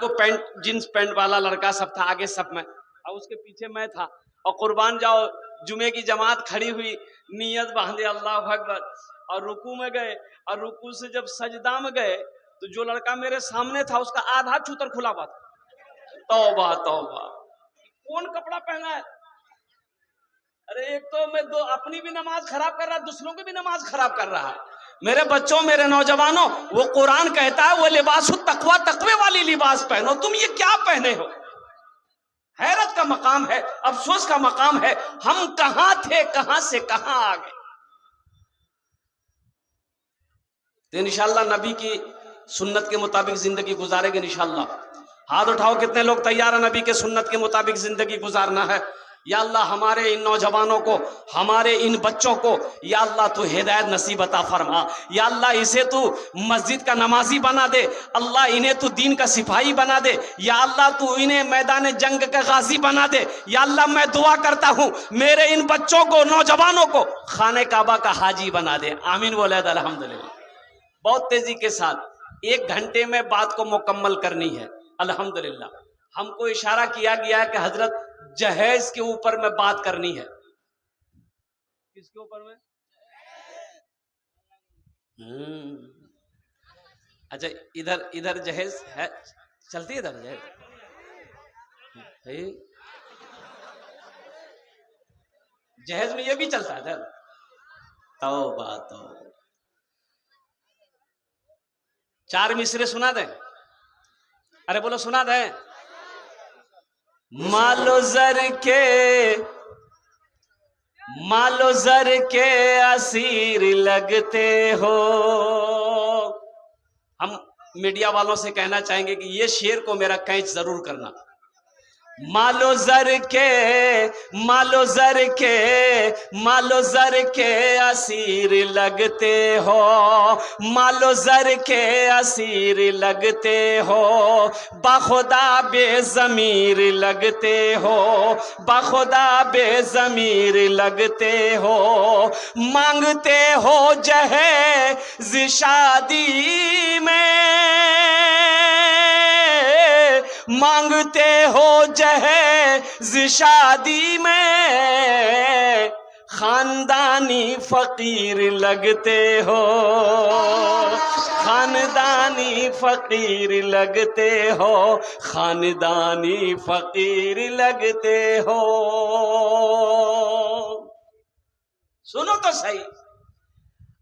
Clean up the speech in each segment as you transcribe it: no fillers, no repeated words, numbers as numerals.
को pant, jeans pant वाला लड़का सब था आगे सब में, और उसके पीछे मैं था। और कुर्बान जाओ, जुमे की जमात खड़ी हुई, नियत बांधे अल्लाह अकबर, और रुकू में गए, और रुकू से जब सजदा में गए तो जो लड़का मेरे सामने था उसका आधा चूतर खुला हुआ था। तौबा तौबा, कौन कपड़ा पहना है? अरे एक तो मैं दो अपनी भी नमाज खराब कर रहा, दूसरों की भी नमाज खराब कर रहा है। मेरे बच्चों, मेरे नौजवानों, वो कुरान कहता है वो लिबास तकवा, तकवे वाली लिबास पहनो। तुम ये क्या पहने हो? हैरत का मकाम है, अफसोस का मकाम है, हम कहां थे, कहां से कहां आ गए। तो इंशाअल्लाह नबी की सुन्नत के मुताबिक जिंदगी गुजारेंगे इंशाअल्लाह। हाथ उठाओ, कितने लोग तैयार है नबी के सुन्नत के मुताबिक जिंदगी गुजारना है? या अल्लाह हमारे इन नौजवानों को, हमारे इन बच्चों को या अल्लाह तू हिदायत नसीब अता फरमा। या अल्लाह इसे तू मस्जिद का नमाजी बना दे, अल्लाह इन्हें तू दीन का सिपाही बना दे। या अल्लाह तू इन्हें मैदान जंग का गाजी बना दे। या अल्लाह मैं दुआ करता हूँ मेरे इन बच्चों को, नौजवानों को खाने काबा का हाजी बना दे। आमीन बोले अल्हम्दुलिल्लाह। बहुत तेजी के साथ 1 घंटे में बात को मुकम्मल करनी है अल्हम्दुलिल्लाह। हमको इशारा किया गया है कि हजरत जहेज के ऊपर में बात करनी है। किसके ऊपर में? अच्छा, इधर इधर जहेज है, चलती है इधर जहेज है? जहेज में ये भी चलता है इधर? तौबा तौबा। 4 मिसरे सुना दें? अरे बोलो सुना दें। मालो जर के असीर लगते हो। हम मीडिया वालों से कहना चाहेंगे कि ये शेर को मेरा कैच जरूर करना। मालो जर के असीर लगते हो, मालो जर के असीर लगते हो, बखुदा बेज़मीर लगते हो, बखुदा बेज़मीर लगते हो। मांगते हो जहेज़ शादी में, मांगते हो जहेज़ शादी में, खानदानी फकीर लगते हो, खानदानी फकीर लगते हो, खानदानी फकीर लगते हो। सुनो तो सही।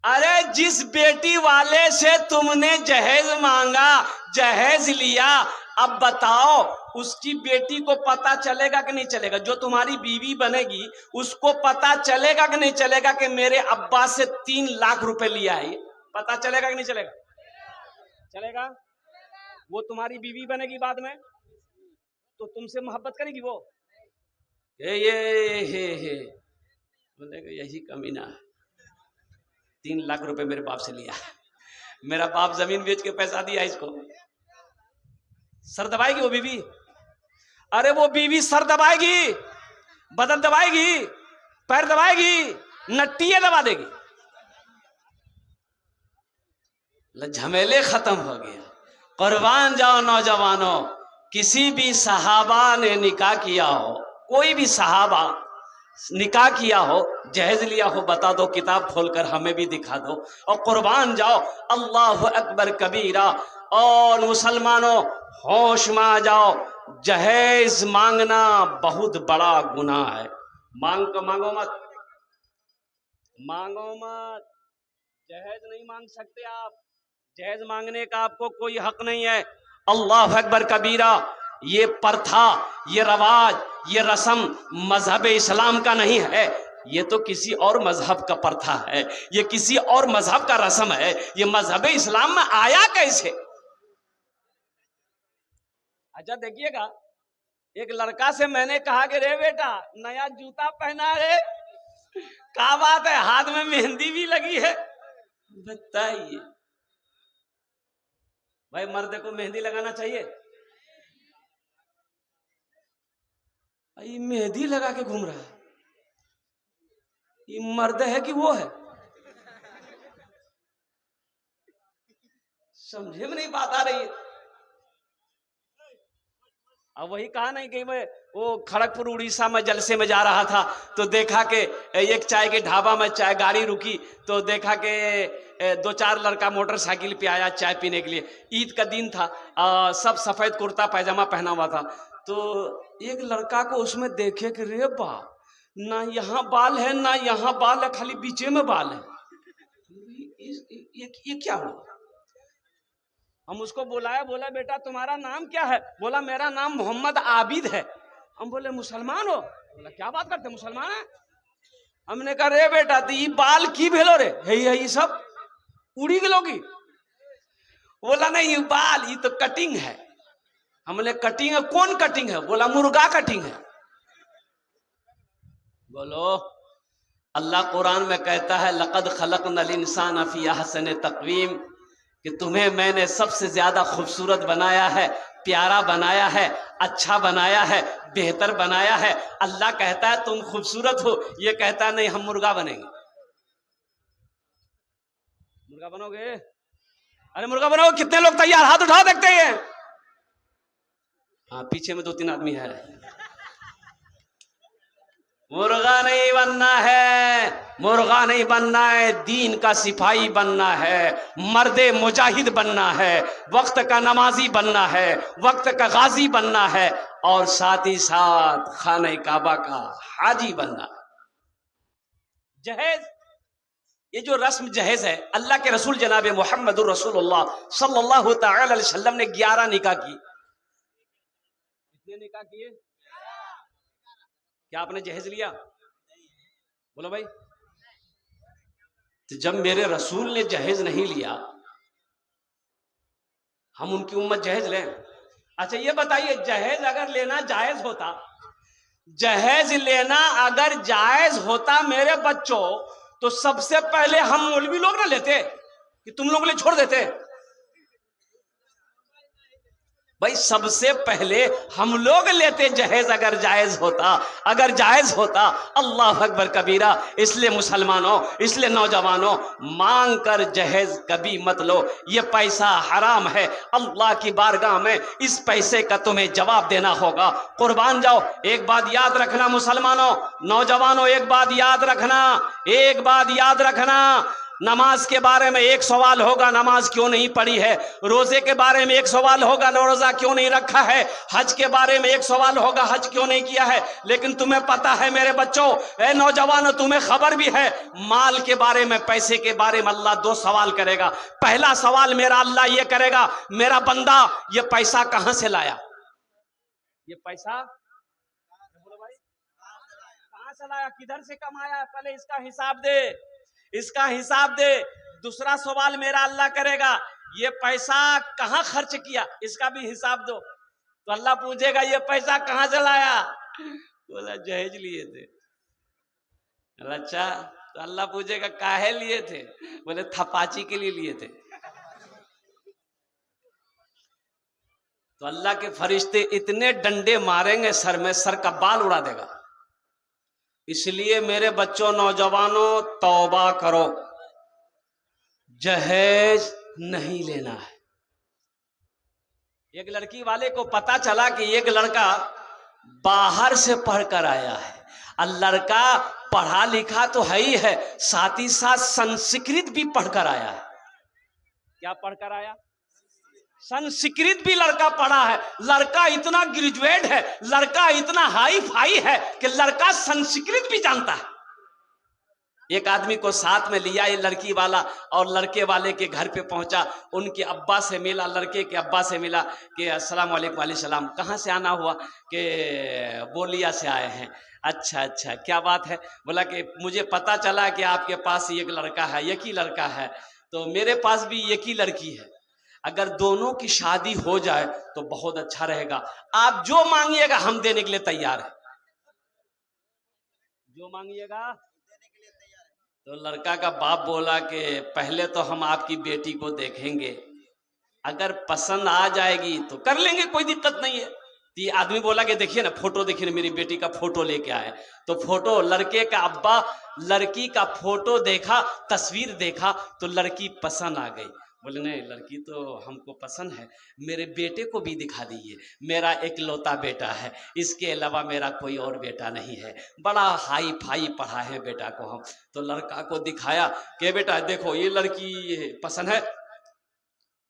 अरे जिस बेटी वाले से तुमने जहेज मांगा, जहेज लिया, अब बताओ उसकी बेटी को पता चलेगा कि नहीं चलेगा? जो तुम्हारी बीवी बनेगी उसको पता चलेगा कि नहीं चलेगा कि मेरे अब्बा से 3 लाख रुपए लिया है? पता चलेगा कि नहीं चलेगा? चलेगा। वो तुम्हारी बीवी बनेगी बाद में, तो तुमसे मोहब्बत करेगी वो? ये बोलेगा यही कमीना है, 3 लाख रुपए मेरे बाप से लिया है, मेरा बाप जमीन बेच के पैसा दिया इसको। सर दबाएगी वो बीवी? अरे वो बीवी सर दबाएगी, बदन दबाएगी, पैर दबाएगी, नट्टियां दबा देगी। झमेले खत्म हो गया। कुर्बान जाओ नौजवानों, किसी भी सहाबा ने निकाह किया हो, कोई भी सहाबा निकाह किया हो, जहेज लिया हो, बता दो, किताब खोलकर हमें भी दिखा दो। और कुर्बान जाओ, अल्लाह अकबर कबीरा। और मुसलमानों होश में आ जाओ, जहेज मांगना बहुत बड़ा गुनाह है। मांगो मत, मांगो मत, जहेज नहीं मांग सकते आप। जहेज मांगने का आपको कोई हक नहीं है। अल्लाह अकबर कबीरा। ये प्रथा, ये रवाज, ये रस्म मजहब इस्लाम का नहीं है, ये तो किसी और मजहब का प्रथा है, ये किसी और मजहब का रस्म है। ये मजहब इस्लाम में आया कैसे? अच्छा देखिएगा, एक लड़का से मैंने कहा कि रे बेटा नया जूता पहना रे, क्या बात है, हाथ में मेहंदी भी लगी है। बताइए भाई, मर्द को मेहंदी लगाना चाहिए? ये मेहंदी लगा के घूम रहा है, ये मर्द है कि वो है? समझे में नहीं बात आ रही है। अब वही कहा नहीं कि मैं वो खड़गपुर उड़ीसा में जलसे में जा रहा था तो देखा कि एक चाय के ढाबा में चाय गाड़ी रुकी तो देखा कि 2-4 लड़का मोटरसाइकिल पे आया चाय पीने के लिए। ईद का दिन था, सब सफेद कुर्ता पैजामा पहना हुआ था। तो एक लड़का को उसमें देखे कि रे बाप, ना यहाँ बाल है ना यहाँ बाल है, खाली बीचे में बाल है। ये क्या हुआ? हम उसको बुलाया, बोला बेटा तुम्हारा नाम क्या है? बोला मेरा नाम मोहम्मद आबिद है। हम बोले मुसलमान हो? बोला क्या बात करते मुसलमान है? हमने कहा रे बेटा तो ये बाल की भेलो रे, है सब उड़ी गलोगी? बोला नहीं ये बाल ये तो कटिंग है। हमने कटिंग है? कौन कटिंग है? बोला मुर्गा कटिंग है। बोलो अल्लाह कुरान में कहता है लक़द खलक़नल इंसान फ़ी अहसन तक़वीम, कि तुम्हें मैंने सबसे ज्यादा खूबसूरत बनाया है, प्यारा बनाया है, अच्छा बनाया है, बेहतर बनाया है। अल्लाह कहता है तुम खूबसूरत हो, ये कहता है नहीं हम मुर्गा बनेंगे। मुर्गा बनोगे? अरे मुर्गा बनोगे? कितने लोग तैयार? हाथ उठाओ देखते हैं। हाँ पीछे में 2-3 आदमी है। मुर्गा नहीं बनना है, मुर्गा नहीं बनना है, दीन का सिपाही बनना है, मर्दे मुजाहिद बनना है, वक्त का नमाजी बनना है, वक्त का गाजी बनना है, और साथ ही साथ खाने काबा का हाजी बनना है। जहेज, ये जो रस्म जहेज है, अल्लाह के रसूल जनाब मोहम्मदुर रसूलुल्लाह सल्लल्लाहु तआला अलैहि वसल्लम ने 11 निकाह की। कितने निकाह किए? क्या आपने जहेज लिया? बोलो भाई। तो जब मेरे रसूल ने जहेज नहीं लिया, हम उनकी उम्मत जहेज लें? अच्छा ये बताइए, जहेज अगर लेना जायज होता, जहेज लेना अगर जायज होता मेरे बच्चों, तो सबसे पहले हम मौलवी लोग ना लेते कि तुम लोग ले छोड़ देते? भाई सबसे पहले हम लोग लेते जहेज अगर जायज होता, अगर जायज होता। अल्लाह अकबर कबीरा। इसलिए मुसलमानों, इसलिए नौजवानों, मांग कर जहेज कभी मत लो, ये पैसा हराम है। अल्लाह की बारगाह में इस पैसे का तुम्हें जवाब देना होगा। कुर्बान जाओ। एक बात याद रखना मुसलमानों, नौजवानों, एक बात याद रखना, एक बात याद रखना। नमाज के बारे में एक सवाल होगा, नमाज क्यों नहीं पढ़ी है? रोजे के बारे में एक सवाल होगा, रोजा क्यों नहीं रखा है? हज के बारे में एक सवाल होगा, हज क्यों नहीं किया है? लेकिन तुम्हें पता है मेरे बच्चों, ए नौजवानों, तुम्हें खबर भी है, माल के बारे में, पैसे के बारे में अल्लाह 2 सवाल करेगा। पहला सवाल मेरा अल्लाह ये करेगा, मेरा बंदा ये पैसा कहां से लाया? ये पैसा कहां से लाया? किधर से कमाया? पहले इसका हिसाब दे, इसका हिसाब दे। दूसरा सवाल मेरा अल्लाह करेगा, ये पैसा कहां खर्च किया? इसका भी हिसाब दो। तो अल्लाह पूछेगा ये पैसा कहां से लाया? बोला जहेज लिए थे। अच्छा, तो अल्लाह पूछेगा काहे लिए थे? बोले थपाची के लिए लिए थे। तो अल्लाह के फरिश्ते इतने डंडे मारेंगे सर में, सर का बाल उड़ा देगा। इसलिए मेरे बच्चों, नौजवानों, तौबा करो, जहेज नहीं लेना है। एक लड़की वाले को पता चला कि एक लड़का बाहर से पढ़कर आया है, और लड़का पढ़ा लिखा तो है ही है, साथ ही साथ संस्कृत भी पढ़कर आया है। क्या पढ़कर आया? संस्कृत भी लड़का पढ़ा है। लड़का इतना ग्रेजुएट है, लड़का इतना हाई फाई है कि लड़का संस्कृत भी जानता है। एक आदमी को साथ में लिया ये लड़की वाला, और लड़के वाले के घर पे पहुंचा, उनके अब्बा से मिला, लड़के के अब्बा से मिला कि अस्सलाम वालेकुम। वालेकुम सलाम। कहाँ से आना हुआ? कि बोलिया से आए हैं। अच्छा अच्छा, क्या बात है? बोला कि मुझे पता चला कि आपके पास एक लड़का है, एक ही लड़का है, तो मेरे पास भी एक ही लड़की है, अगर दोनों की शादी हो जाए तो बहुत अच्छा रहेगा। आप जो मांगिएगा हम देने के लिए तैयार है, जो मांगिएगा देने के लिए तैयार है। तो लड़का का बाप बोला कि पहले तो हम आपकी बेटी को देखेंगे, अगर पसंद आ जाएगी तो कर लेंगे, कोई दिक्कत नहीं है। तो ये आदमी बोला कि देखिए ना, फोटो देखिए ना, मेरी बेटी का फोटो लेके आए। तो फोटो, लड़के का अब्बा लड़की का फोटो देखा, तस्वीर देखा, तो लड़की पसंद आ गई। बोले नहीं, लड़की तो हमको पसंद है, मेरे बेटे को भी दिखा दीजिए, मेरा इकलौता बेटा है, इसके अलावा मेरा कोई और बेटा नहीं है, बड़ा हाई फाई पढ़ा है बेटा को हम। तो लड़का को दिखाया कि बेटा देखो ये लड़की पसंद है।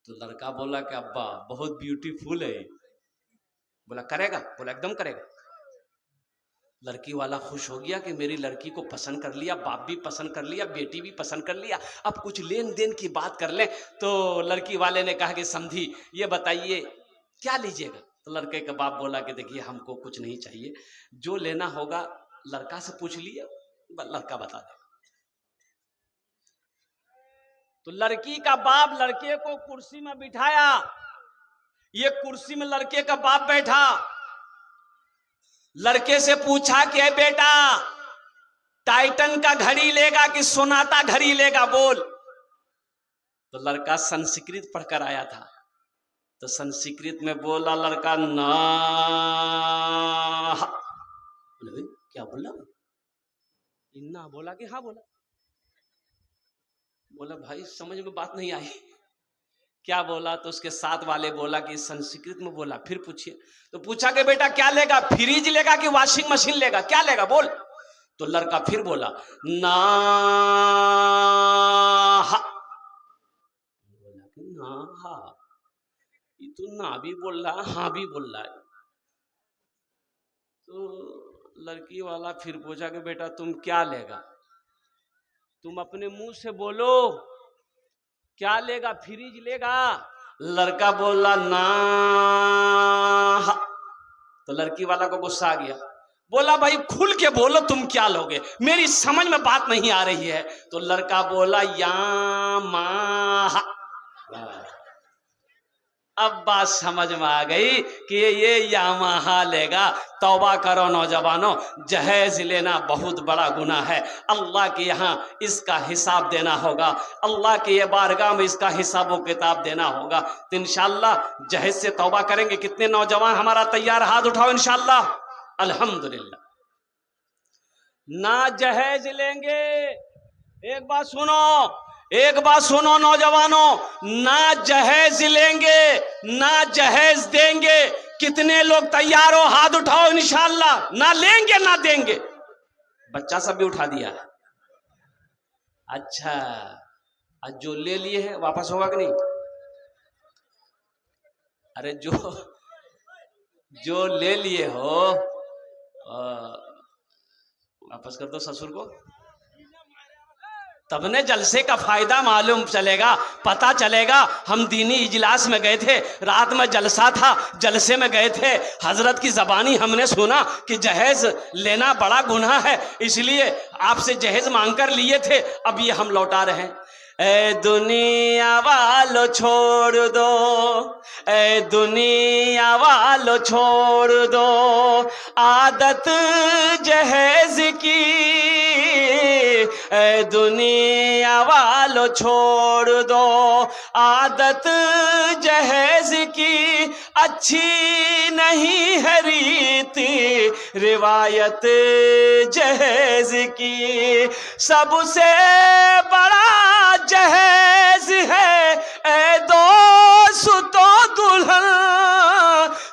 तो लड़का बोला कि अब्बा बहुत ब्यूटीफुल है। बोला करेगा? बोला एकदम करेगा। लड़की वाला खुश हो गया कि मेरी लड़की को पसंद कर लिया, बाप भी पसंद कर लिया, बेटी भी पसंद कर लिया, अब कुछ लेन देन की बात कर लें। तो लड़की वाले ने कहा कि समझी ये बताइए क्या लीजिएगा? तो लड़के का बाप बोला कि देखिए हमको कुछ नहीं चाहिए, जो लेना होगा लड़का से पूछ लिए, लड़का बता दे। तो लड़की का बाप लड़के को कुर्सी में बिठाया, ये कुर्सी में लड़के का बाप बैठा, लड़के से पूछा कि बेटा टाइटन का घड़ी लेगा कि सोनाटा घड़ी लेगा बोल। तो लड़का संस्कृत पढ़कर आया था, तो संस्कृत में बोला लड़का ना। बोले क्या बोला? इन्ना बोला कि हाँ बोला। बोला भाई समझ में बात नहीं आई, क्या बोला? तो उसके साथ वाले बोला कि संस्कृत में बोला। फिर पूछिए। तो पूछा कि बेटा क्या लेगा, फ्रिज लेगा कि वॉशिंग मशीन लेगा, क्या लेगा बोल? तो लड़का फिर बोला ना। बोला कि ना हा, ये तो ना भी बोल रहा हाँ भी बोल रहा है। तो लड़की वाला फिर पूछा कि बेटा तुम क्या लेगा, तुम अपने मुंह से बोलो क्या लेगा, फ्रिज लेगा? लड़का बोला ना। तो लड़की वाला को गुस्सा आ गया, बोला भाई खुल के बोलो तुम क्या लोगे, मेरी समझ में बात नहीं आ रही है। तो लड़का बोला यामाहा। अब बात समझ में आ गई कि ये यामाहा लेगा। तौबा करो नौजवानों, जहेज लेना बहुत बड़ा गुनाह है। अल्लाह के यहाँ इसका हिसाब देना होगा, अल्लाह के ये बारगाह में इसका हिसाब व किताब देना होगा। तो इंशाअल्लाह जहेज से तौबा करेंगे। कितने नौजवान हमारा तैयार? हाथ उठाओ इंशाअल्लाह। अल्हम्दुलिल्लाह। ना जहेज लेंगे, एक बात सुनो, एक बात सुनो नौजवानों, ना जहेज लेंगे ना जहेज देंगे। कितने लोग तैयार हो? हाथ उठाओ इंशाअल्लाह। ना लेंगे ना देंगे। बच्चा सब भी उठा दिया। अच्छा, आज जो ले लिए हैं वापस होगा कि नहीं? अरे जो ले लिए हो वापस कर दो ससुर को, तब ने जलसे का फायदा मालूम चलेगा, पता चलेगा। हम दीनी इजलास में गए थे, रात में जलसा था, जलसे में गए थे, हजरत की जबानी हमने सुना कि जहेज लेना बड़ा गुनाह है, इसलिए आपसे जहेज मांग कर लिए थे, अब ये हम लौटा रहे हैं। ए दुनिया वालो छोड़ दो, ए दुनिया वालो छोड़ दो आदत जहेज की, ए दुनिया वालो छोड़ दो आदत जहेज की। अच्छी नहीं है रीति रिवायत जहेज की, सबसे बड़ा जहेज है ए दोस्तों दुल्हन,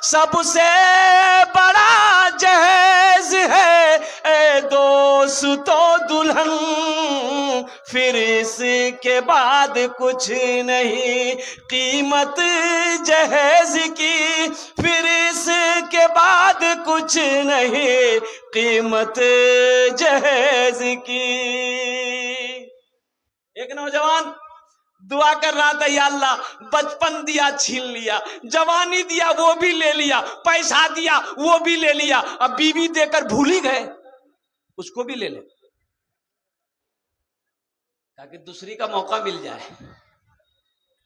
सबसे बड़ा जहेज है ए दोस्तों दुल्हन। फिर इसके बाद कुछ नहीं कीमत जहेज की, फिर इसके बाद कुछ नहीं कीमत जहेज की। एक नौजवान दुआ कर रहा था, या अल्लाह बचपन दिया छीन लिया, जवानी दिया वो भी ले लिया, पैसा दिया वो भी ले लिया, अब बीवी देकर भूल ही गए, उसको भी ले ले ताकि दूसरी का मौका मिल जाए।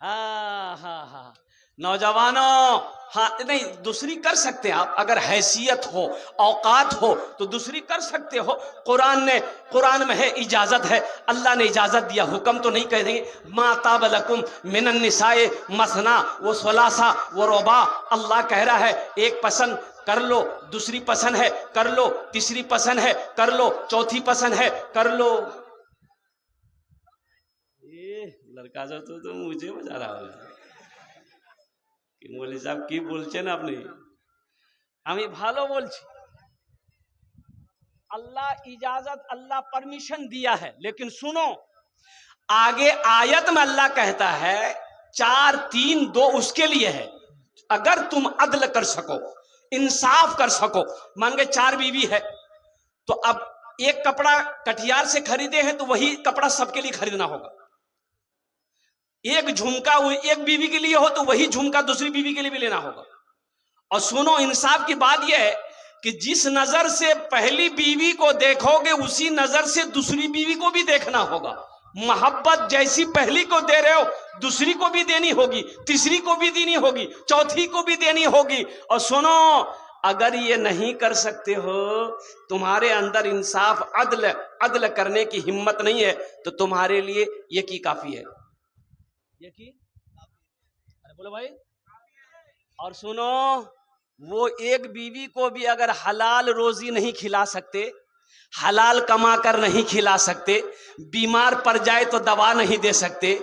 हाँ हाँ हाँ नौजवानों, हाँ नहीं दूसरी कर सकते हैं आप, अगर हैसियत हो औकात हो तो दूसरी कर सकते हो। कुरान में है इजाजत है, अल्लाह ने इजाजत दिया, हुक्म तो नहीं कह देंगे। माता बलकुम मिनन निसाए मसना वो सलासा वो रुबा, अल्लाह कह रहा है एक पसंद कर लो, दूसरी पसंद है कर लो, तीसरी पसंद है कर लो, चौथी पसंद है कर लो। लड़का जो तो मुझे बजा रहा हो कि मौलवी साहब की बोलছেন আপনি আমি ভালো বলছি अल्लाह इजाजत अल्लाह परमिशन दिया है लेकिन सुनो आगे आयत में अल्लाह कहता है 4 3 2 उसके लिए है अगर तुम अदल कर सको इंसाफ कर सको मान के 4 बीवी है तो अब एक कपड़ा कटियार से खरीदे हैं तो वही कपड़ा सबके लिए खरीदना होगा एक झुमका एक बीवी के लिए हो तो वही झुमका दूसरी बीवी के लिए भी लेना होगा और सुनो इंसाफ की बात यह है कि जिस नजर से पहली बीवी को देखोगे उसी नजर से दूसरी बीवी को भी देखना होगा मोहब्बत जैसी पहली को दे रहे हो दूसरी को भी देनी होगी तीसरी को भी देनी होगी चौथी को भी देनी होगी और सुनो अगर ये नहीं कर सकते हो तुम्हारे अंदर इंसाफ अदल करने की हिम्मत नहीं है तो तुम्हारे लिए ये की काफी है ये की अरे बोलो भाई और सुनो वो एक बीवी को भी अगर हलाल रोजी नहीं खिला सकते हलाल कमा कर नहीं खिला सकते बीमार पड़ जाए तो दवा नहीं दे सकते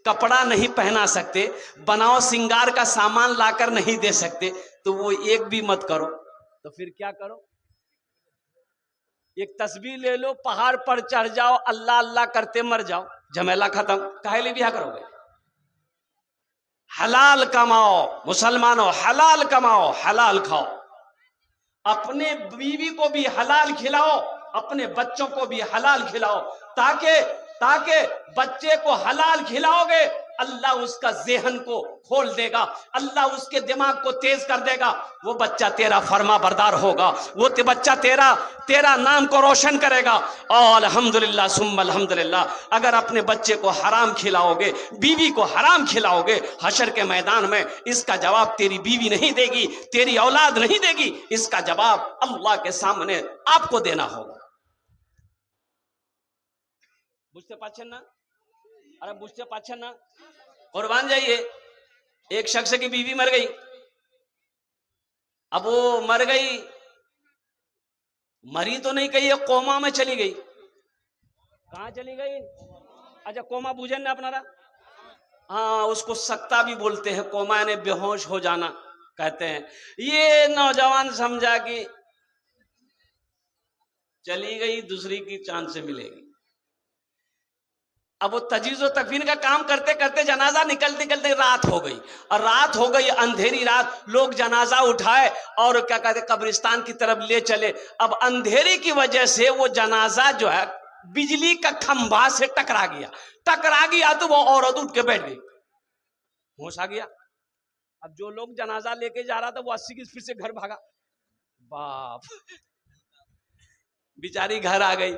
कपड़ा नहीं पहना सकते बनाओ सिंगार का सामान लाकर नहीं दे सकते तो वो एक भी मत करो तो फिर क्या करो एक तस्वीर ले लो पहाड़ पर चढ़ जाओ अल्लाह अल्लाह करते मर जाओ झमेला खत्म काहे लिए ब्याह करोगे हलाल कमाओ मुसलमानों हलाल कमाओ हलाल खाओ अपने बीवी को भी हलाल खिलाओ अपने बच्चों को भी हलाल खिलाओ ताकि बच्चे को हलाल खिलाओगे अल्लाह उसका ज़हन को खोल देगा अल्लाह उसके दिमाग को तेज कर देगा वो बच्चा तेरा फर्मा बरदार होगा वो बच्चा तेरा नाम को रोशन करेगा और अल्हम्दुलिल्लाह सुम्मा अल्हम्दुलिल्लाह अगर अपने बच्चे को हराम खिलाओगे बीवी को हराम खिलाओगे हशर के मैदान में इसका जवाब तेरी बीवी नहीं देगी तेरी औलाद नहीं देगी इसका जवाब अल्लाह के सामने आपको देना होगा बुझते पाच्छेन ना अरे बुझते पाच्छेन ना कुर्बान जाइए एक शख्स की बीवी मर गई अब वो मर गई मरी तो नहीं कही कोमा में चली गई कहां चली गई अच्छा कोमा बुझे ना अपनारा हाँ उसको सकता भी बोलते हैं कोमा ने बेहोश हो जाना कहते हैं ये नौजवान समझा कि चली गई दूसरी की चांद से मिलेगी अब वो तजीज़ो तकफीन का काम करते करते जनाजा निकलते निकलते रात हो गई और रात हो गई अंधेरी रात लोग जनाजा उठाए और क्या कहते कब्रिस्तान की तरफ ले चले अब अंधेरी की वजह से वो जनाजा जो है बिजली का खंभा से टकरा गया तो वो औरत उठ के बैठ गई होश आ गया अब जो लोग जनाजा लेके जा रहा था वो 80 की स्पीड से घर भागा बाप बेचारी घर आ गई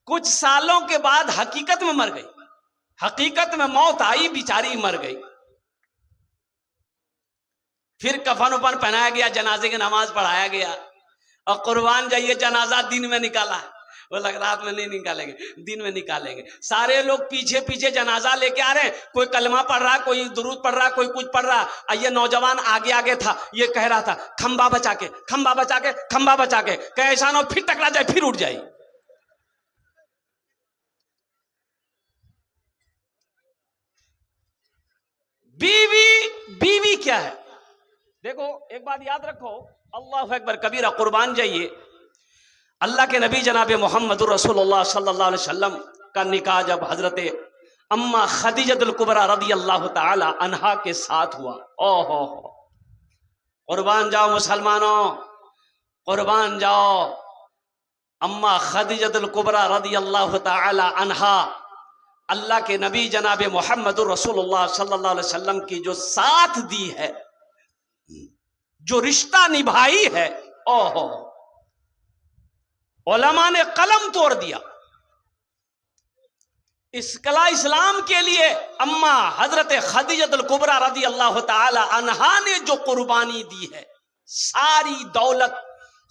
कुछ सालों के बाद हकीकत में मर गई हकीकत में मौत आई बेचारी मर गई फिर कफन उफन पहनाया गया जनाजे की नमाज पढ़ाया गया और कुर्बान जाइए जनाजा दिन में निकाला वो लग रात में नहीं निकालेंगे दिन में निकालेंगे सारे लोग पीछे पीछे जनाजा लेके आ रहे हैं कोई कलमा पढ़ रहा कोई दुरूद पढ़ रहा कोई कुछ पढ़ रहा ये नौजवान आगे आगे था ये कह रहा था खंबा बचा के खंबा बचा के खंबा बचा के कैसा ना फिर टकरा जाए फिर उठ जाए बीवी क्या है देखो एक बात याद रखो अल्लाह अकबर कबीरा कुर्बान जाइए अल्लाह के नबी जनाब मोहम्मद रसूलुल्लाह सल्लल्लाहु अलैहि वसल्लम का निकाह जब हजरत अम्मा खदीजतुल कुबरा रदियल्लाहु ताला अन्हा के साथ हुआ ओहो कुर्बान जाओ मुसलमानों कुर्बान जाओ अम्मा खदीजतुल कुबरा रदियल्लाहु ताला अन्हा अल्लाह के नबी जनाब मोहम्मद रसूलुल्लाह सल्लल्लाहु अलैहि वसल्लम की जो साथ दी है जो रिश्ता निभाई है ओहो उलमा ने कलम तोड़ दिया इस्लाम के लिए अम्मा हजरत खदीजतुल कुबरा रदियल्लाहु ताला अन्हा ने जो कुर्बानी दी है सारी दौलत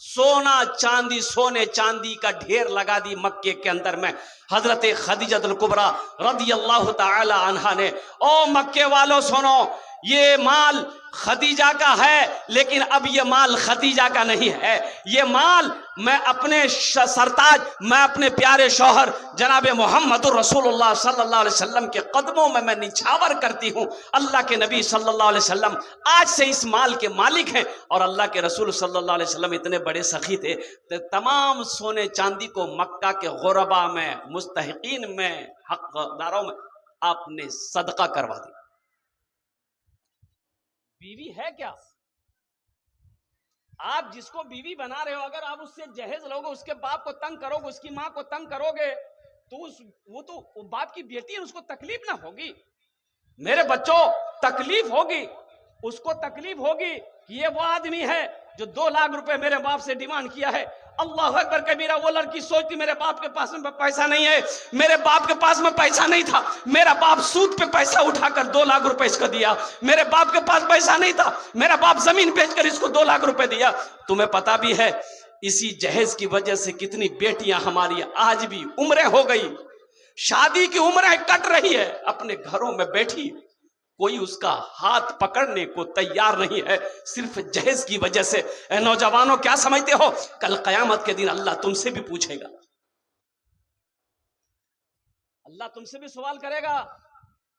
सोने चांदी का ढेर लगा दी मक्के के अंदर में हजरत खदीजतुल कुबरा रदियल्लाहु ताला अन्हा ने ओ मक्के वालों सुनो ये माल खदीजा का है, लेकिन अब ये माल खदीजा का नहीं है। ये माल मैं अपने सरताज, मैं अपने प्यारे शौहर जनाब मोहम्मद रसूलुल्लाह सल्लल्लाहु अलैहि वसल्लम के कदमों में मैं निछावर करती हूँ। अल्लाह के नबी सल्लल्लाहु अलैहि वसल्लम आज से इस माल के मालिक हैं, और अल्लाह के रसूल सल्लल्लाहु अलैहि वसल्लम इतने बड़े सखी थे तो तमाम सोने चांदी को मक्का के गुरबा में, मुस्तहिकीन में, हकदारों में आपने सदका करवा दी। बीवी है क्या? आप जिसको बीवी बना रहे हो, अगर आप उससे जहेज लोगे, उसके बाप को तंग करोगे, उसकी मां को तंग करोगे, तो वो तो बाप की बेटी है, उसको तकलीफ ना होगी? मेरे बच्चों, तकलीफ होगी, उसको तकलीफ होगी कि ये वो आदमी है जो 2 लाख रुपए मेरे बाप से डिमांड किया है। अल्लाह अकबर कबीरा। वो लड़की सोचती मेरे बाप के पास में पैसा नहीं है, मेरे बाप के पास में पैसा नहीं था, मेरा बाप सूद पे पैसा उठाकर 2 लाख रुपए इसको दिया, मेरे बाप के पास पैसा नहीं था, मेरा बाप जमीन बेचकर इसको 2 लाख रुपए दिया। तुम्हें पता भी है इसी जहेज की वजह से कितनी बेटियां हमारी आज भी उम्रें हो गई, शादी की उम्रें कट रही है, अपने घरों में बैठी, कोई उसका हाथ पकड़ने को तैयार नहीं है, सिर्फ जहेज की वजह से। नौजवानों, क्या समझते हो? कल कयामत के दिन अल्लाह तुमसे भी पूछेगा, अल्लाह तुमसे भी सवाल करेगा।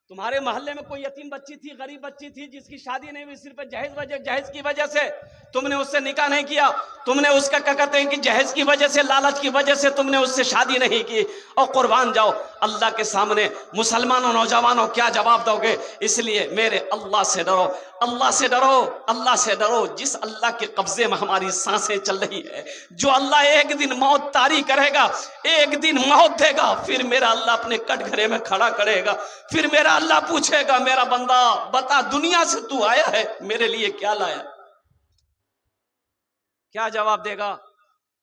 तुम्हारे मोहल्ले में कोई यतीम बच्ची थी, गरीब बच्ची थी, जिसकी शादी नहीं हुई, सिर्फ जहेज की वजह से तुमने उससे निकाह नहीं किया, तुमने उसका क्या कहते हैं कि जहेज की वजह से, लालच की वजह से तुमने उससे शादी नहीं की, और कुर्बान जाओ अल्लाह के सामने। मुसलमानों, नौजवानों, क्या जवाब दोगे? इसलिए मेरे अल्लाह से डरो, अल्लाह से डरो, अल्लाह से डरो, जिस अल्लाह के कब्जे में हमारी सांसें चल रही है, जो अल्लाह एक दिन मौत तारी करेगा, एक दिन मौत देगा, फिर मेरा अल्लाह अपने कटघरे में खड़ा करेगा, फिर मेरा अल्लाह पूछेगा, मेरा बंदा बता दुनिया से तू आया है, मेरे लिए क्या लाया? क्या जवाब देगा?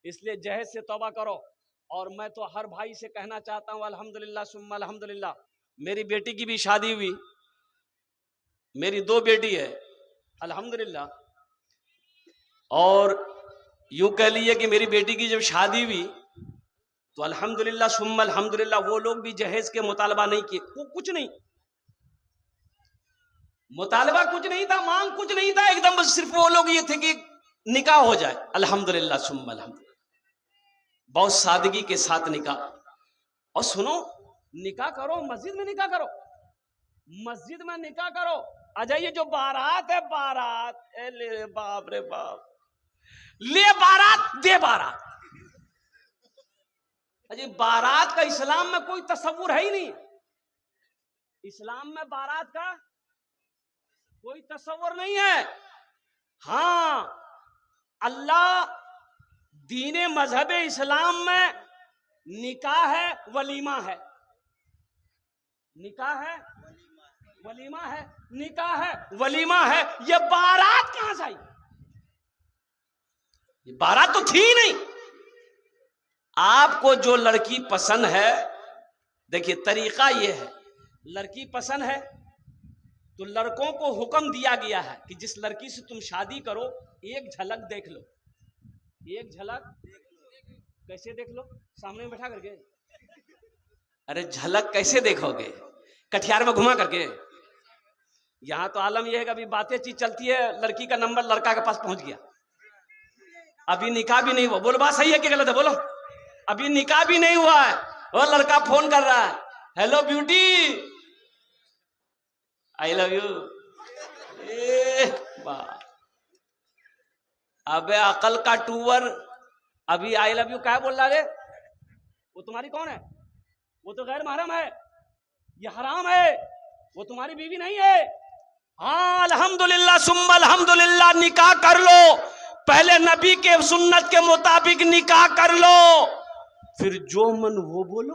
इसलिए जहेज से तौबा करो। और मैं तो हर भाई से कहना चाहता हूं, अल्हम्दुलिल्लाह सुम्मा अल्हम्दुलिल्लाह, मेरी बेटी की भी शादी हुई, मेरी 2 बेटी है अल्हम्दुलिल्लाह, और यूं कह लिए कि मेरी बेटी की जब शादी हुई तो अल्हम्दुलिल्लाह सुम्मा अल्हम्दुलिल्लाह, वो लोग भी जहेज के मुतालबा नहीं किए, वो कुछ नहीं, मुतालबा कुछ नहीं था, मांग कुछ नहीं था, एकदम सिर्फ वो लोग ये थे कि निकाह हो जाए। अल्हम्दुलिल्लाह सुम्मा अल्हम्दुलिल्लाह, बहुत सादगी के साथ निकाह। और सुनो, निकाह करो, मस्जिद में निकाह करो, मस्जिद में निकाह करो। अच्छा, ये जो बारात है, बारात, ले बाप रे बाप, ले बारात दे बारात। अजी, बारात का इस्लाम में कोई तस्वुर है ही नहीं, इस्लाम में बारात का कोई तस्वुर नहीं है। हाँ, अल्लाह दीने मजहब इस्लाम में निकाह है, वलीमा है, निकाह है, वलीमा है, निकाह है, वलीमा है, ये बारात कहां से आई? ये बारात तो थी नहीं। आपको जो लड़की पसंद है, देखिए तरीका ये है, लड़की पसंद है तो लड़कों को हुक्म दिया गया है कि जिस लड़की से तुम शादी करो, एक झलक देख लो, एक झलक कैसे देख लो? सामने में बैठा करके? अरे झलक कैसे देखोगे? कटियार में घुमा करके? यहां तो आलम यह है कि अभी बातें चीज चलती है, लड़की का नंबर लड़का के पास पहुंच गया, अभी निकाह भी नहीं हुआ। बोलो बात सही है कि गलत है? बोलो, अभी निकाह भी नहीं हुआ है, वो लड़का फोन कर रहा है, hello beauty, I love you. अबे अकल का टूवर, अभी आई लव यू क्या बोल रहा है? वो तुम्हारी कौन है? वो तो गैर महरम है, ये हराम है, वो तुम्हारी बीवी नहीं है। हाँ, अल्हम्दुलिल्लाह सुम्मा अल्हम्दुलिल्लाह, निकाह कर लो, पहले नबी के सुन्नत के मुताबिक निकाह कर लो, फिर जो मन वो बोलो।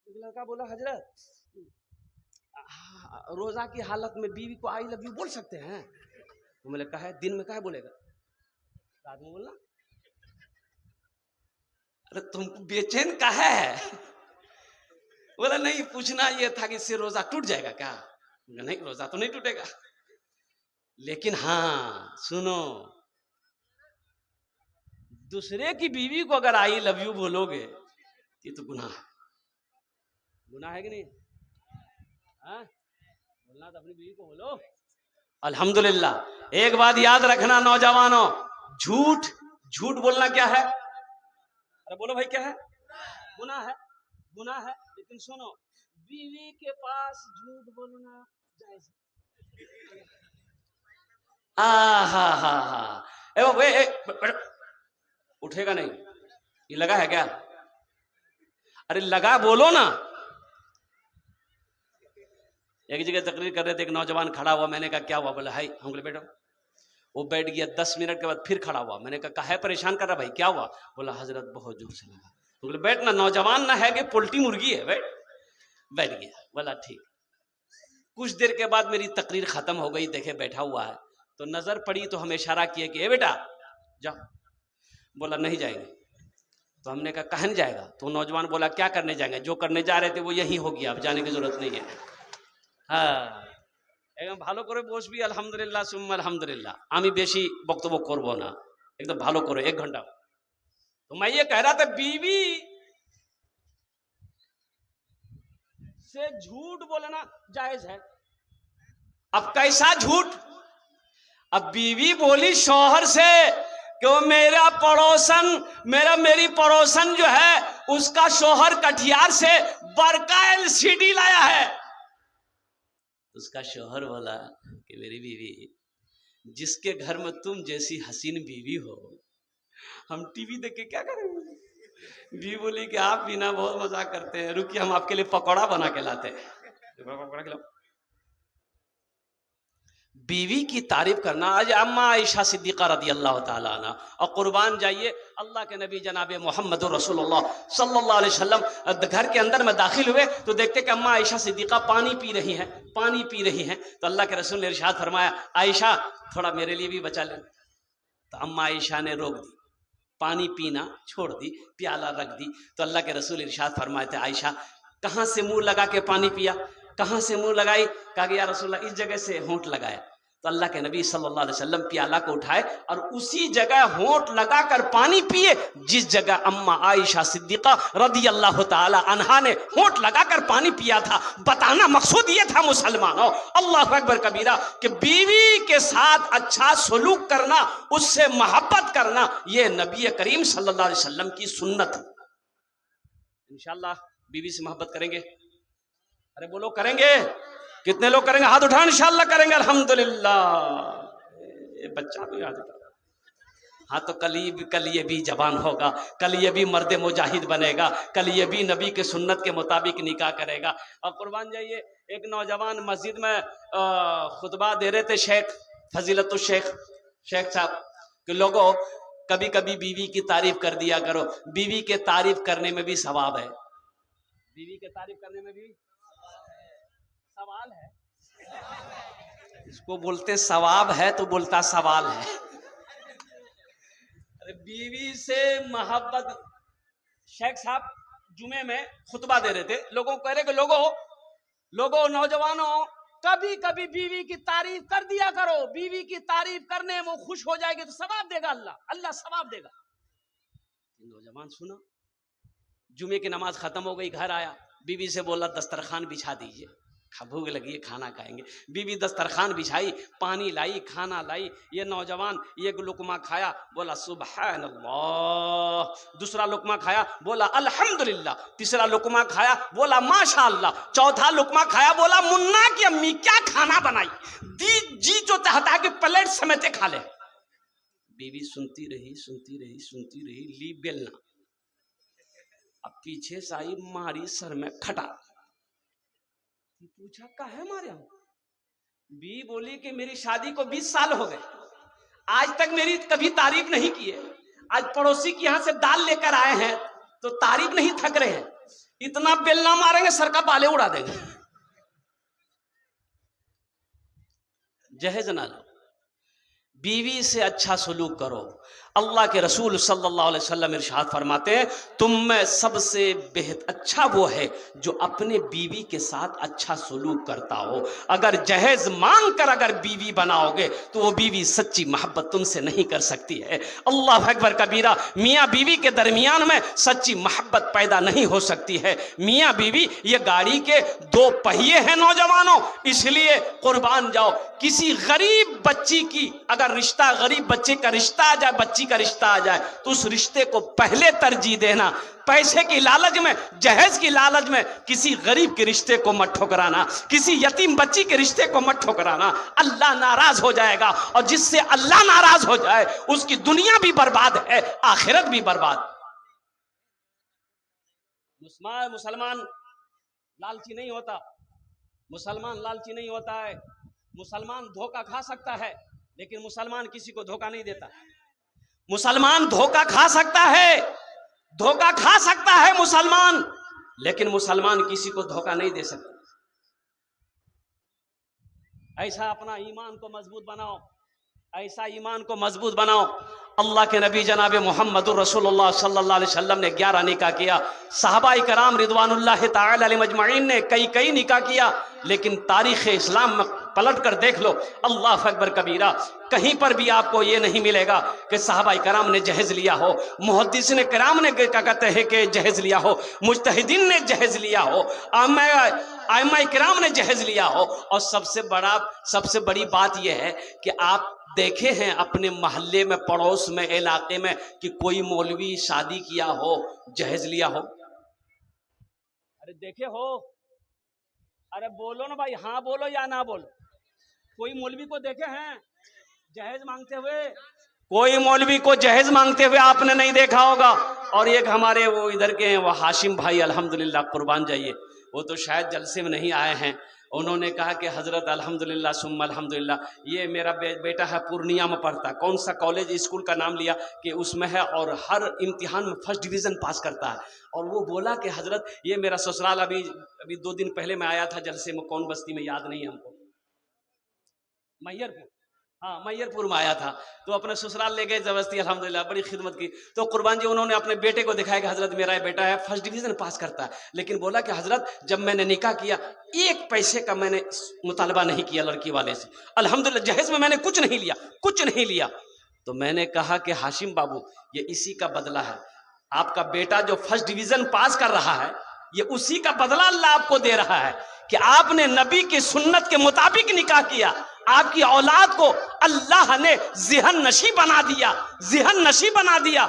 लड़का बोला, हजरत रोजा की हालत में बीवी को आई लव यू बोल सकते हैं? तो मैंने कहा है, दिन में कहा बोलेगा, रात में बोलना। अरे तुमको बेचैन कहा है? बोला नहीं, पूछना ये था कि इससे रोजा टूट जाएगा क्या? नहीं, रोजा तो नहीं टूटेगा, लेकिन हाँ सुनो, दूसरे की बीवी को अगर आई लव यू बोलोगे ये तो गुनाह है, गुनाह है कि नहीं? हाँ, बोलना तो अपनी बीवी को बोलो। अल्हम्दुलिल्लाह। एक बात याद रखना नौजवानों, झूठ झूठ बोलना क्या है? अरे बोलो भाई, क्या है? गुनाह है, गुनाह है। लेकिन सुनो, बीवी के पास झूठ बोलना जायज है। हा हा हा। उठेगा नहीं, ये लगा है क्या? अरे लगा बोलो ना। एक जगह तकरीर कर रहे थे, एक नौजवान खड़ा हुआ, मैंने कहा क्या हुआ? बोला हाई। हम बोले बैठो। वो बैठ गया, 10 मिनट के बाद फिर खड़ा हुआ। मैंने कहा है परेशान कर रहा भाई, क्या हुआ? बोला हजरत बहुत जोर से लगा। हम बोले बैठ ना, नौजवान ना है कि पोल्ट्री मुर्गी है, बैठ। बैठ गया। बोला ठीक। कुछ देर के बाद मेरी तकरीर खत्म हो गई, देखे बैठा हुआ है, तो नजर पड़ी तो हमें इशारा किया कि ए बेटा जाओ। बोला नहीं जाएंगे। तो हमने कहा कहाँ नहीं जाएगा? तो नौजवान बोला क्या करने जाएंगे? जो करने जा रहे थे वो यही हो गया, अब जाने की जरूरत नहीं है। हाँ, एकदम ভালো করে বসবি, আলহামদুলিল্লাহ সুম্মা আলহামদুলিল্লাহ। আমি বেশি বক্তব্য করব না, एकदम ভালো করে 1 घंटा। तो मैं ये कह रहा था, बीवी से झूठ बोलना जायज है। अब कैसा झूठ? अब बीवी बोली शौहर से कि वो मेरा पड़ोसन, मेरी पड़ोसन जो है उसका शौहर कटिहार से बड़का LCD लाया है। उसका शौहर बोला कि मेरी बीवी, जिसके घर में तुम जैसी हसीन बीवी हो, हम टीवी देख के क्या करेंगे? बीवी बोली कि आप भी ना बहुत मजाक करते हैं, रुकिए हम आपके लिए पकौड़ा बना के लाते हैं। पकौड़ा खिलाओ। बीवी की तारीफ करना। आज अम्मा आयशा सिद्दीक़ा रदी अल्लाह ताला अन्हा, और कुर्बान जाइए अल्लाह के नबी जनाब मोहम्मद रसूलुल्लाह सल्लल्लाहु अलैहि वसल्लम घर के अंदर में दाखिल हुए तो देखते कि अम्मा आयशा सिद्दीक़ा पानी पी रही हैं, पानी पी रही हैं। तो अल्लाह के रसूल ने इरशाद फरमाया, आयशा थोड़ा मेरे लिए भी बचा ले। तो अम्मा आयशा ने रोक दी, पानी पीना छोड़ दी, प्याला रख दी। तो अल्लाह के रसूल इरशाद फरमाए थे, आयशा कहाँ से मुंह लगा के पानी पिया? कहाँ से मुंह लगाई? कहा कि या रसूलल्लाह इस जगह से होंठ लगाया। तो अल्लाह के नबी सल्लल्लाहु अलैहि वसल्लम प्याला को उठाए और उसी जगह होंठ लगाकर पानी पिए जिस जगह अम्मा आयशा सिद्दीक़ा रदी अल्लाह ताला अन्हा ने होंठ लगाकर पानी पिया था। बताना मकसूद ये था मुसलमानों, अल्लाह अकबर कबीरा, कि बीवी के साथ अच्छा सलूक करना, उससे मोहब्बत करना, ये नबी करीम सल्लल्लाहु अलैहि वसल्लम की सुन्नत है। इंशाअल्लाह बीवी से मोहब्बत करेंगे। अरे बोलो करेंगे? कितने लोग करेंगे? हाथ उठाओ। इंशाअल्लाह करेंगे, अल्हम्दुलिल्लाह। ये बच्चा भी हाथ उठा। हाँ, तो कल ये भी जवान होगा, कल ये भी मर्द मुजाहिद बनेगा, कल ये भी नबी के सुन्नत के मुताबिक निकाह करेगा। और कुर्बान जाइए, एक नौजवान मस्जिद में खुतबा दे रहे थे, शेख फजीलतुल शेख साहब, कि लोगों कभी कभी बीवी की तारीफ कर दिया करो। बीवी के तारीफ करने में भी सवाब है। बीवी के तारीफ करने में भी सवाल है। इसको बोलते सवाब है तो बोलता सवाल है। अरे बीवी से मोहब्बत। शेख साहब जुमे में खुतबा दे रहे थे, लोगों को कह रहे कि लोगों नौजवानों, कभी कभी बीवी की तारीफ कर दिया करो। बीवी की तारीफ करने में वो खुश हो जाएगी तो सवाब देगा अल्लाह सवाब देगा। नौजवान सुना, जुमे की नमाज खत्म हो गई, घर आया, बीवी से बोला दस्तरखान बिछा दीजिए, भूख लगी है, खाना खाएंगे। बीवी दस्तरखान बिछाई, पानी लाई, खाना लाई। ये नौजवान एक लुकमा खाया, बोला सुभान अल्लाह। दूसरा लुकमा खाया, बोला अल्हम्दुलिल्लाह। तीसरा लुकमा खाया, बोला माशा अल्लाह। चौथा लुकमा खाया, बोला मुन्ना की अम्मी क्या खाना बनाई, जी जो चाहता है कि प्लेट समेते खा ले। बीवी सुनती रही, ली बेलना, अब पीछे से आई, मारी सर में खटा। पूछा काहे मारे हो? बी बोली कि मेरी शादी को 20 साल हो गए, आज तक मेरी कभी तारीफ नहीं की है। आज पड़ोसी के यहां से दाल लेकर आए हैं तो तारीफ नहीं थक रहे हैं, इतना बेलना मारेंगे सर का बाले उड़ा देंगे। जहेज ना लो। बीवी से अच्छा सलूक करो। अल्लाह के रसूल सल्लल्लाहु अलैहि वसल्लम इरशाद फरमाते हैं, तुम में सबसे बेहतर अच्छा वो है जो अपने बीवी के साथ अच्छा सलूक करता हो। अगर जहेज मांग कर अगर बीवी बनाओगे तो वो बीवी सच्ची मोहब्बत तुमसे नहीं कर सकती है। अल्लाह अकबर कबीरा। मियाँ बीवी के दरमियान में सच्ची मोहब्बत पैदा नहीं हो सकती है। मियाँ बीवी ये गाड़ी के दो पहिए हैं नौजवानों, इसलिए कुर्बान जाओ। किसी गरीब बच्ची की अगर रिश्ता, गरीब बच्चे का रिश्ता आ जाए, बच्ची का रिश्ता आ जाए, तो उस रिश्ते को पहले तरजीह देना। पैसे की लालच में, जहेज की लालच में किसी गरीब के रिश्ते को मत ठुकराना, किसी यतीम बच्ची के रिश्ते को मत ठुकराना। अल्लाह नाराज हो जाएगा, और जिससे अल्लाह नाराज हो जाए उसकी दुनिया भी बर्बाद है, आखिरत भी बर्बाद। मुसलमान लालची नहीं होता, मुसलमान लालची नहीं होता है। मुसलमान धोखा खा सकता है, लेकिन मुसलमान किसी को धोखा नहीं देता। मुसलमान धोखा खा सकता है, धोखा खा सकता है मुसलमान, लेकिन मुसलमान किसी को धोखा नहीं दे सकता। ऐसा अपना ईमान को मजबूत बनाओ, ऐसा ईमान को मजबूत बनाओ। अल्लाह के नबी जनाब मोहम्मदुर रसूलुल्लाह सल्लल्लाहु अलैहि वसल्लम ने 11 निकाह किया। सहाबाए कराम रिदवानुल्लाह ताला अलैहिम अजमईन ने कई निकाह किया, लेकिन तारीख़ इस्लाम में पलट कर देख लो, अल्लाह अकबर कबीरा, कहीं पर भी आपको ये नहीं मिलेगा कि सहाबाए कराम ने जहेज लिया हो, मुहद्दिसीन कराम ने क्या कहते हैं कि जहेज लिया हो, मुज्तहिदीन ने जहेज लिया हो, आइम्मा किराम ने जहेज लिया हो। और सबसे बड़ी बात यह है कि आप देखे हैं अपने मोहल्ले में, पड़ोस में, इलाके में कि कोई मौलवी शादी किया हो, जहेज लिया हो? अरे देखे हो? अरे बोलो ना भाई, हाँ बोलो या ना बोलो। कोई मौलवी को देखे हैं जहेज मांगते हुए? कोई मौलवी को जहेज मांगते हुए आपने नहीं देखा होगा। और एक हमारे वो इधर के हैं, वो हाशिम भाई, अल्हम्दुलिल्लाह कुर्बान जाइए, वो तो शायद जलसे में नहीं आए हैं। उन्होंने कहा कि हज़रत अल्हम्दुलिल्लाह सुम्मा अल्हम्दुलिल्लाह, ये मेरा बेटा है, पूर्णिया में पढ़ता, कौन सा कॉलेज स्कूल का नाम लिया कि उसमें है, और हर इम्तिहान में फर्स्ट डिवीज़न पास करता है। और वो बोला कि हज़रत ये मेरा ससुराल, अभी 2 दिन पहले मैं आया था जलसे में, कौन बस्ती में याद नहीं है हमको, मैयरपुर, हाँ मैयरपुर में आया था, तो अपने ससुराल ले गए जबरदस्ती, अल्हम्दुलिल्लाह बड़ी खिदमत की। तो कुर्बान जी उन्होंने अपने बेटे को दिखाया कि हज़रत मेरा बेटा है, फर्स्ट डिवीज़न पास करता है, लेकिन बोला कि हज़रत जब मैंने निकाह किया 1 पैसे का मैंने मुतालबा नहीं किया लड़की वाले से, अल्हम्दुलिल्लाह जहेज में मैंने कुछ नहीं लिया, कुछ नहीं लिया। तो मैंने कहा कि हाशिम बाबू, ये इसी का बदला है। आपका बेटा जो फर्स्ट डिवीज़न पास कर रहा है, ये उसी का बदला अल्लाह आपको दे रहा है कि आपने नबी की सुन्नत के मुताबिक निकाह किया। आपकी औलाद को अल्लाह ने ज़िहन नशी बना दिया, ज़िहन नशी बना दिया।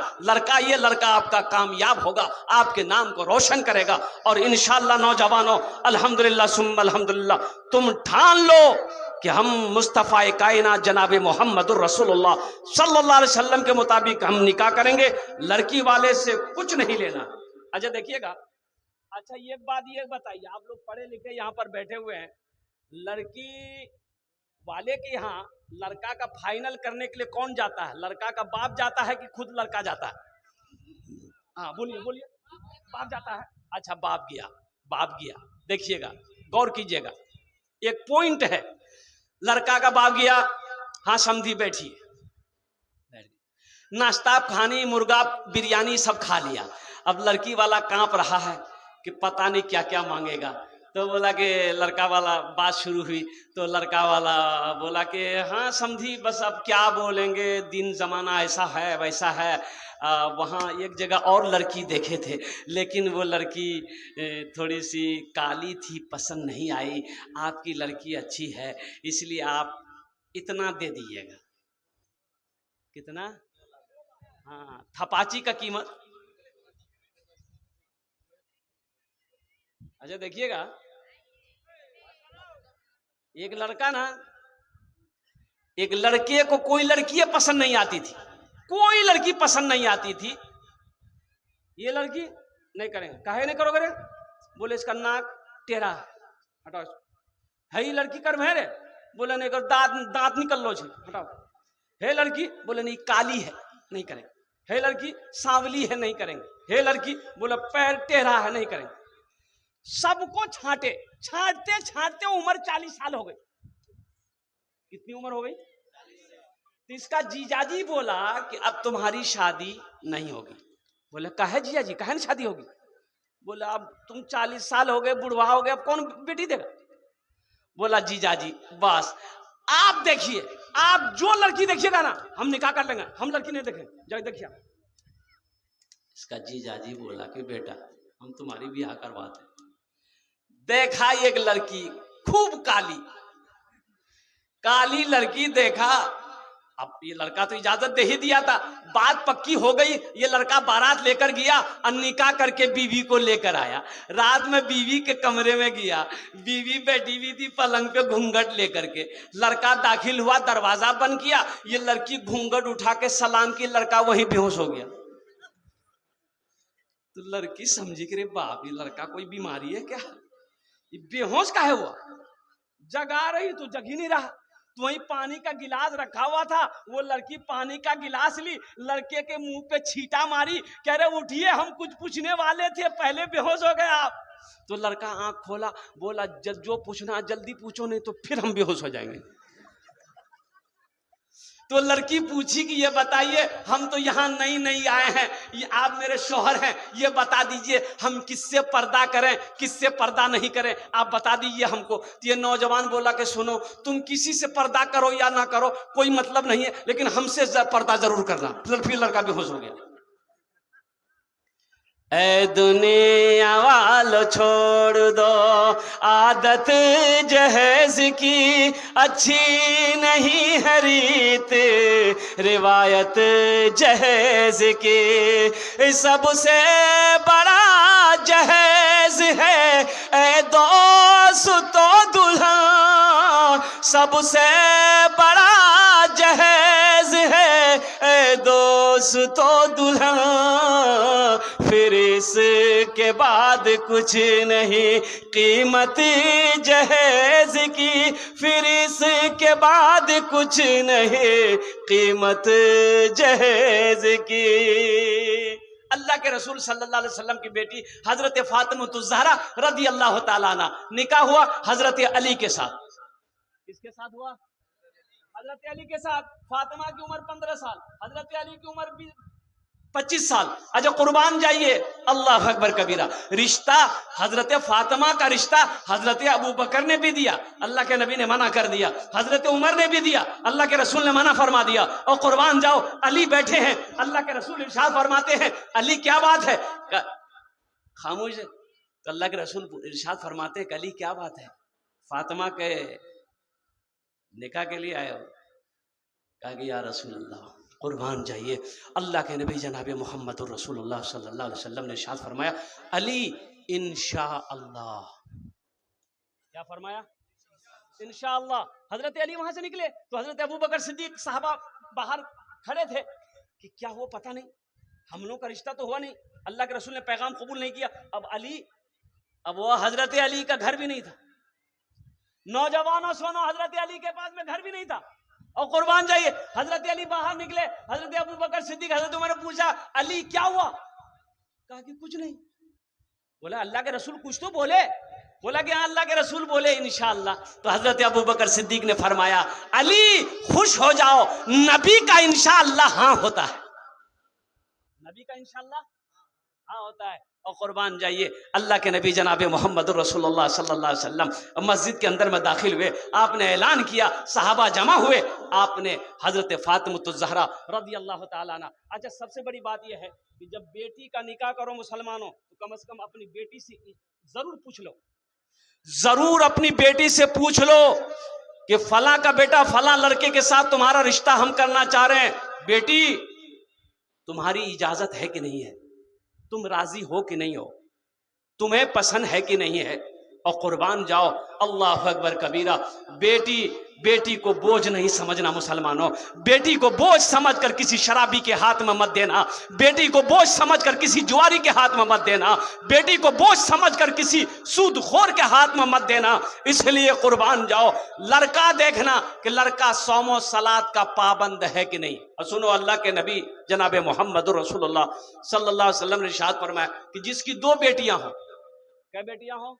ये लड़का आपका कामयाब होगा, आपके नाम को रोशन करेगा। और इंशाअल्लाह नौजवानों, अल्हम्दुलिल्लाह सुम्मा अल्हम्दुलिल्लाह, तुम ठान लो कि हम मुस्तफ़ा कायनात जनाब मोहम्मदुर रसूलुल्लाह सल्लल्लाहु अलैहि वसल्लम के मुताबिक हम निकाह करेंगे, लड़की वाले से कुछ नहीं लेना। अच्छा देखिएगा, अच्छा ये बात ये बताइए, आप लोग पढ़े लिखे यहाँ पर बैठे हुए हैं, लड़की वाले के यहाँ लड़का का फाइनल करने के लिए कौन जाता है? लड़का का बाप जाता है कि खुद लड़का जाता है? हाँ बोलिए बोलिए। बाप जाता है। अच्छा बाप गया, बाप गया। देखिएगा, गौर कीजिएगा, एक पॉइंट है, लड़का का बाप गया, हाँ समधी बैठिए, नाश्ता खानी, मुर्गा बिरयानी सब खा लिया। अब लड़की वाला कांप रहा है कि पता नहीं क्या क्या मांगेगा। तो बोला कि लड़का वाला, बात शुरू हुई तो लड़का वाला बोला कि हाँ समझी, बस अब क्या बोलेंगे, दिन ज़माना ऐसा है वैसा है। वहाँ एक जगह और लड़की देखे थे, लेकिन वो लड़की थोड़ी सी काली थी, पसंद नहीं आई। आपकी लड़की अच्छी है, इसलिए आप इतना दे दीजिएगा। कितना? हाँ, थपाची का कीमत। अच्छा देखिएगा, एक लड़का ना, एक लड़के को कोई लड़की पसंद नहीं आती थी, कोई लड़की पसंद नहीं आती थी। ये लड़की नहीं करेंगे, काहे नहीं करोगे रे? बोले इसका नाक टेढ़ा है, हटाओ। है ये लड़की कर रे? बोले नहीं करो, दांत निकल लो छे, हटाओ। है लड़की? बोले नहीं काली है, नहीं करेंगे। है लड़की सांवली है, नहीं करेंगे। है लड़की? बोले पैर टेढ़ा है, नहीं करेंगे। सबको छांटे, छांटते छांटते उम्र 40 साल हो गई। कितनी उम्र हो गई? तो इसका जीजाजी बोला कि अब तुम्हारी शादी नहीं होगी। बोले काहे जीजा जी, काहे नहीं शादी होगी? बोला अब तुम 40 साल हो गए, बुढ़वा हो गए, अब कौन बेटी देगा? बोला जीजाजी बस आप देखिए, आप जो लड़की देखिएगा ना हम निकाह कर लेंगे, हम लड़की नहीं देखेंगे, जाओ देखिए। इसका जीजाजी बोला कि बेटा हम तुम्हारी ब्याह करवाते। देखा एक लड़की खूब काली काली लड़की देखा। अब ये लड़का तो इजाजत दे ही दिया था, बात पक्की हो गई। ये लड़का बारात लेकर गया और निकाह करके बीवी को लेकर आया। रात में बीवी के कमरे में गया, बीवी बैठी हुई थी पलंग पे घूंघट लेकर के। लड़का दाखिल हुआ, दरवाजा बंद किया, ये लड़की घूंघट उठा के सलाम की, लड़का वहीं बेहोश हो गया। तो लड़की समझी कि रे बाप, ये लड़का कोई बीमारी है क्या? ये बेहोश काहे हुआ? जगा रही तो जग ही नहीं रहा। तो वहीं पानी का गिलास रखा हुआ था, वो लड़की पानी का गिलास ली, लड़के के मुंह पे छींटा मारी, कह रहे उठिए हम कुछ पूछने वाले थे, पहले बेहोश हो गए आप। तो लड़का आंख खोला, बोला जो पूछना जल्दी पूछो, नहीं तो फिर हम बेहोश हो जाएंगे। तो लड़की पूछी कि ये बताइए, हम तो यहाँ नई नई आए हैं, ये आप मेरे शौहर हैं, ये बता दीजिए हम किससे पर्दा करें, किससे पर्दा नहीं करें, आप बता दीजिए हमको। तो ये नौजवान बोला कि सुनो, तुम किसी से पर्दा करो या ना करो कोई मतलब नहीं है, लेकिन हमसे पर्दा जरूर करना। फिर लड़का बेहोश हो गया। ऐ दुनिया वालों छोड़ दो आदत जहेज की, अच्छी नहीं है रीत रिवायत जहेज की। सबसे बड़ा जहेज है ऐ दोस्तों दुल्हा, सबसे बड़ा जहेज है ऐ दोस्तों दुल्हा। फिर इसके बाद कुछ नहीं कीमत जहेज की, फिर इसके बाद कुछ नहीं कीमत जहेज की। अल्लाह के रसूल सल्लल्लाहु अलैहि वसल्लम की बेटी हजरत फातिमा ज़हरा रदी अल्लाह ताला अन्हा निकाह हुआ हजरत अली के साथ। किसके साथ हुआ? हजरत अली के साथ। फातिमा की उम्र 15 साल, हजरत अली की उम्र 25 साल। अच्छा कुर्बान जाइए, अल्लाह अकबर कबीरा। रिश्ता हजरत फातिमा का रिश्ता हजरत अबू बकर ने भी दिया, अल्लाह के नबी ने मना कर दिया। हजरत उमर ने भी दिया, अल्लाह के रसूल ने मना फरमा दिया। और कुर्बान जाओ, अली बैठे हैं, अल्लाह के रसूल इरशाद फरमाते हैं, अली क्या बात है? खामोश है। तो अल्लाह के रसूल इरशाद फरमाते हैं, अली क्या बात है, फातिमा के निकाह के लिए आए हो? कहा कि या रसूल अल्लाह, कुर्बान जाइए, अल्लाह के नबी जनाब मोहम्मद रसूलुल्लाह सल्लल्लाहु अलैहि वसल्लम ने इरशाद फरमाया, अली इंशाअल्लाह। क्या फरमाया? इंशाअल्लाह। हजरत अली वहां से निकले तो हजरत अबू बकर सिद्दीक साहबा बाहर खड़े थे कि क्या वो पता नहीं, हम लोग का रिश्ता तो हुआ नहीं, अल्लाह के रसूल ने पैगाम कबूल नहीं किया। अब अली, अब वो हजरत अली का घर भी नहीं था। नौजवानों सुनो, हजरत अली के पास में घर भी नहीं था। और कुर्बान जाइए, हजरत अली बाहर निकले, हजरत अबू बकर सिद्दीक हजरत उमर ने पूछा, अली क्या हुआ? कहा कि कुछ नहीं। बोला अल्लाह के रसूल कुछ तो बोले। बोला कि हाँ अल्लाह के रसूल बोले इंशाअल्लाह। तो हजरत अबू बकर सिद्दीक ने फरमाया, अली खुश हो जाओ, नबी का इंशाअल्लाह हाँ होता है, नबी का इंशाअल्लाह हाँ होता है। और कुर्बान जाइए, अल्लाह के नबी जनाब मोहम्मद रसूलुल्लाह सल्लल्लाहु अलैहि वसल्लम मस्जिद के अंदर में दाखिल हुए, आपने ऐलान किया, सहाबा जमा हुए, आपने हजरत फातिमा ज़हरा रज़ी अल्लाह ताला अन्हा। अच्छा सबसे बड़ी बात यह है कि जब बेटी का निकाह करो मुसलमानों, तो कम से कम अपनी बेटी से जरूर पूछ लो, जरूर अपनी बेटी से पूछ लो कि फला का बेटा फला लड़के के साथ तुम्हारा रिश्ता हम करना चाह रहे हैं, बेटी तुम्हारी इजाजत है कि नहीं है, तुम राजी हो कि नहीं हो, तुम्हें पसंद है कि नहीं है। और कुर्बान जाओ, अल्लाह अकबर कबीरा। बेटी को बोझ नहीं समझना मुसलमानों, बेटी को बोझ समझकर किसी शराबी के हाथ में मत देना, बेटी को बोझ समझकर किसी जुआरी के हाथ में मत देना, बेटी को बोझ समझकर किसी सूदखोर के हाथ में मत देना। इसलिए कुर्बान जाओ, लड़का देखना कि लड़का सौमो सलात का पाबंद है कि नहीं। और सुनो, अल्लाह के नबी जनाब मोहम्मद रसूलुल्लाह सल्लल्लाहु अलैहि वसल्लम ने इरशाद फरमाया कि जिसकी 2 बेटियां हो, क्या बेटियां हो?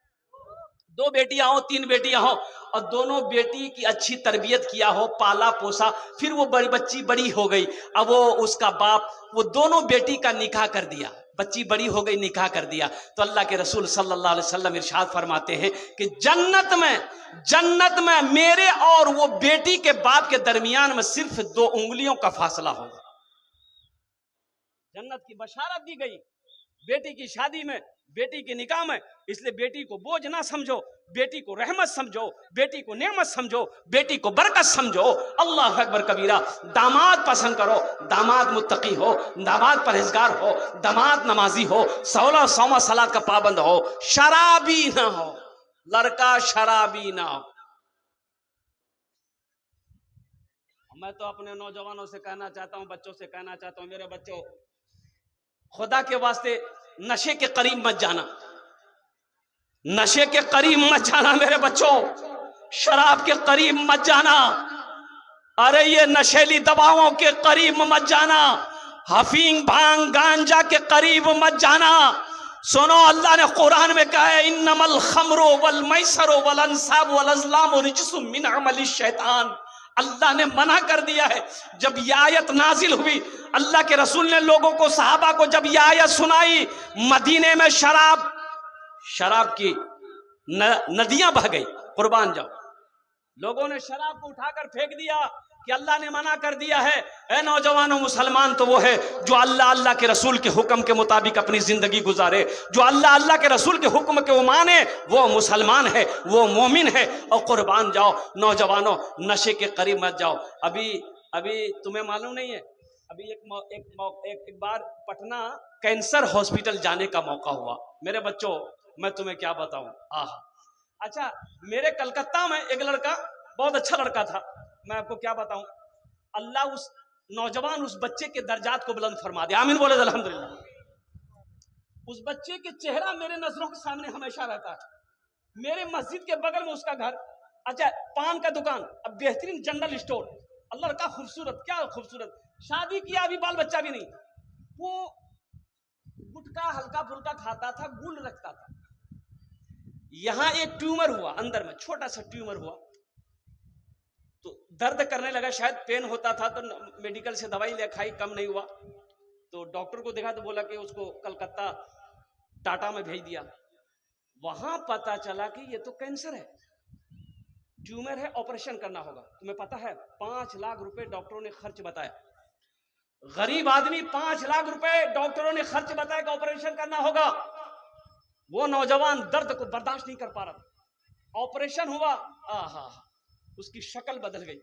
दो बेटियां हो, तीन बेटियां हो, और दोनों बेटी की अच्छी तरबियत किया हो, पाला पोसा, फिर वो बड़ी बच्ची बड़ी हो गई, अब वो उसका बाप वो दोनों बेटी का निकाह कर दिया, बच्ची बड़ी हो गई, निकाह कर दिया। तो अल्लाह के रसूल सल्लल्लाहु अलैहि वसल्लम इरशाद फरमाते हैं कि जन्नत में मेरे और वो बेटी के बाप के दरमियान में सिर्फ 2 उंगलियों का फासला होगा। जन्नत की बशारत दी गई बेटी की शादी में, बेटी के निकाह में। इसलिए बेटी को बोझ ना समझो, बेटी को रहमत समझो, बेटी को नेमत समझो, बेटी को बरकत समझो। अल्लाह अकबर कबीरा। दामाद पसंद करो, दामाद मुत्तकी हो, दामाद परहेजगार हो, दामाद नमाजी हो, 16 सौमा सलात का पाबंद हो, शराबी ना हो, लड़का शराबी ना हो। मैं तो अपने नौजवानों से कहना चाहता हूं, बच्चों से कहना चाहता हूं, मेरे बच्चों, खुदा के वास्ते नशे के करीब मत जाना, नशे के करीब मत जाना मेरे बच्चों, शराब के करीब मत जाना, अरे ये नशेली दवाओं के करीब मत जाना, हफीम भांग गांजा के करीब मत जाना। सुनो, अल्लाह ने कुरान में कहा है, इन्नमल खमरो वल मैसरो वल अंसाब वल अज़लाम रिजसुम मिन अमलि शैतान। अल्लाह ने मना कर दिया है। जब यह आयत नाजिल हुई, अल्लाह के रसूल ने लोगों को, सहाबा को जब यह आयत सुनाई, मदीने में शराब की नदियां बह गई, कुर्बान जाओ। लोगों ने शराब को उठाकर फेंक दिया कि अल्लाह ने मना कर दिया है। ए नौजवानों, मुसलमान तो वो है जो अल्लाह के रसूल के हुक्म के मुताबिक अपनी जिंदगी गुजारे, जो अल्लाह के रसूल के हुक्म के वो माने, वो मुसलमान है, वो मोमिन है। और कुर्बान जाओ नौजवानों, नशे के करीब मत जाओ। अभी तुम्हें मालूम नहीं है, अभी एक बार पटना कैंसर हॉस्पिटल जाने का मौका हुआ। मेरे बच्चों, मैं तुम्हें क्या बताऊं, अच्छा, मेरे कलकत्ता में एक लड़का, बहुत अच्छा लड़का था, मैं आपको क्या बताऊं, अल्लाह उस नौजवान, उस बच्चे के दर्जात को बुलंद फरमा दिया। आमीन बोले अल्हम्दुलिल्लाह। उस बच्चे के चेहरा मेरे नजरों के सामने हमेशा रहता है। मेरे मस्जिद के बगल में उसका घर, अच्छा, पान का दुकान, अब बेहतरीन जनरल स्टोर, लड़का खूबसूरत, क्या खूबसूरत, शादी किया, अभी बाल बच्चा भी नहीं। वो गुटखा हल्का फुल्का खाता था, गुल रखता था। यहां एक ट्यूमर हुआ, अंदर में छोटा सा ट्यूमर हुआ, तो दर्द करने लगा, शायद पेन होता था, तो मेडिकल से दवाई ले खाई, कम नहीं हुआ, तो डॉक्टर को देखा तो बोला कि उसको कलकत्ता टाटा में भेज दिया। वहां पता चला कि ये तो कैंसर है, ट्यूमर है, ऑपरेशन करना होगा। तुम्हें पता है 5 लाख रुपए डॉक्टरों ने खर्च बताया। गरीब आदमी 5 लाख रुपए डॉक्टरों ने खर्च बताया कि ऑपरेशन करना होगा। वो नौजवान दर्द को बर्दाश्त नहीं कर पा रहा था। ऑपरेशन हुआ, उसकी शक्ल बदल गई।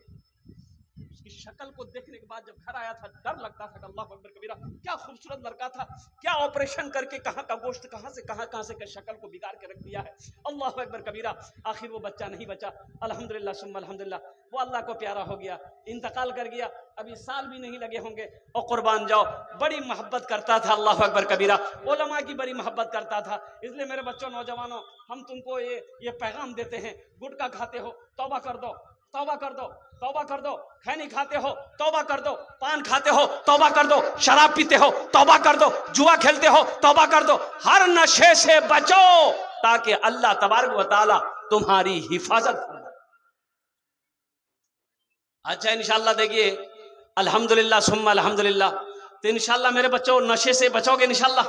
उसकी शक्ल को देखने के बाद जब घर आया था, डर लगता था कि अल्लाह अकबर कबीरा, क्या खूबसूरत लड़का था, क्या ऑपरेशन करके कहां का गोश्त कहां से शक्ल को बिगाड़ के रख दिया है। अल्लाह अकबर कबीरा। आखिर वो बच्चा नहीं बचा, अल्हम्दुलिल्लाह सुम्मा अल्हम्दुलिल्लाह, वो अल्लाह को प्यारा हो गया, इंतकाल कर गया, अभी साल भी नहीं लगे होंगे। और कुर्बान जाओ, बड़ी मोहब्बत करता था, अल्लाह अकबर कबीरा, उलमा की बड़ी मोहब्बत करता था। इसलिए मेरे बच्चों, नौजवानों, हम तुमको ये पैगाम देते हैं, गुटखा खाते हो तौबा कर दो, तौबा कर दो, तौबा कर दो, खैनी खाते हो तौबा कर दो, पान खाते हो तौबा कर दो, शराब पीते हो तौबा कर दो, जुआ खेलते हो तौबा कर दो, हर नशे से बचो ताकि अल्लाह तबारक व तआला तुम्हारी हिफाजत करे। अच्छा, इंशाल्लाह देखिए, अल्हम्दुलिल्लाह सुम्मा अल्हम्दुलिल्लाह। तो इंशाल्लाह मेरे बच्चों, नशे से बचोगे इंशाल्लाह,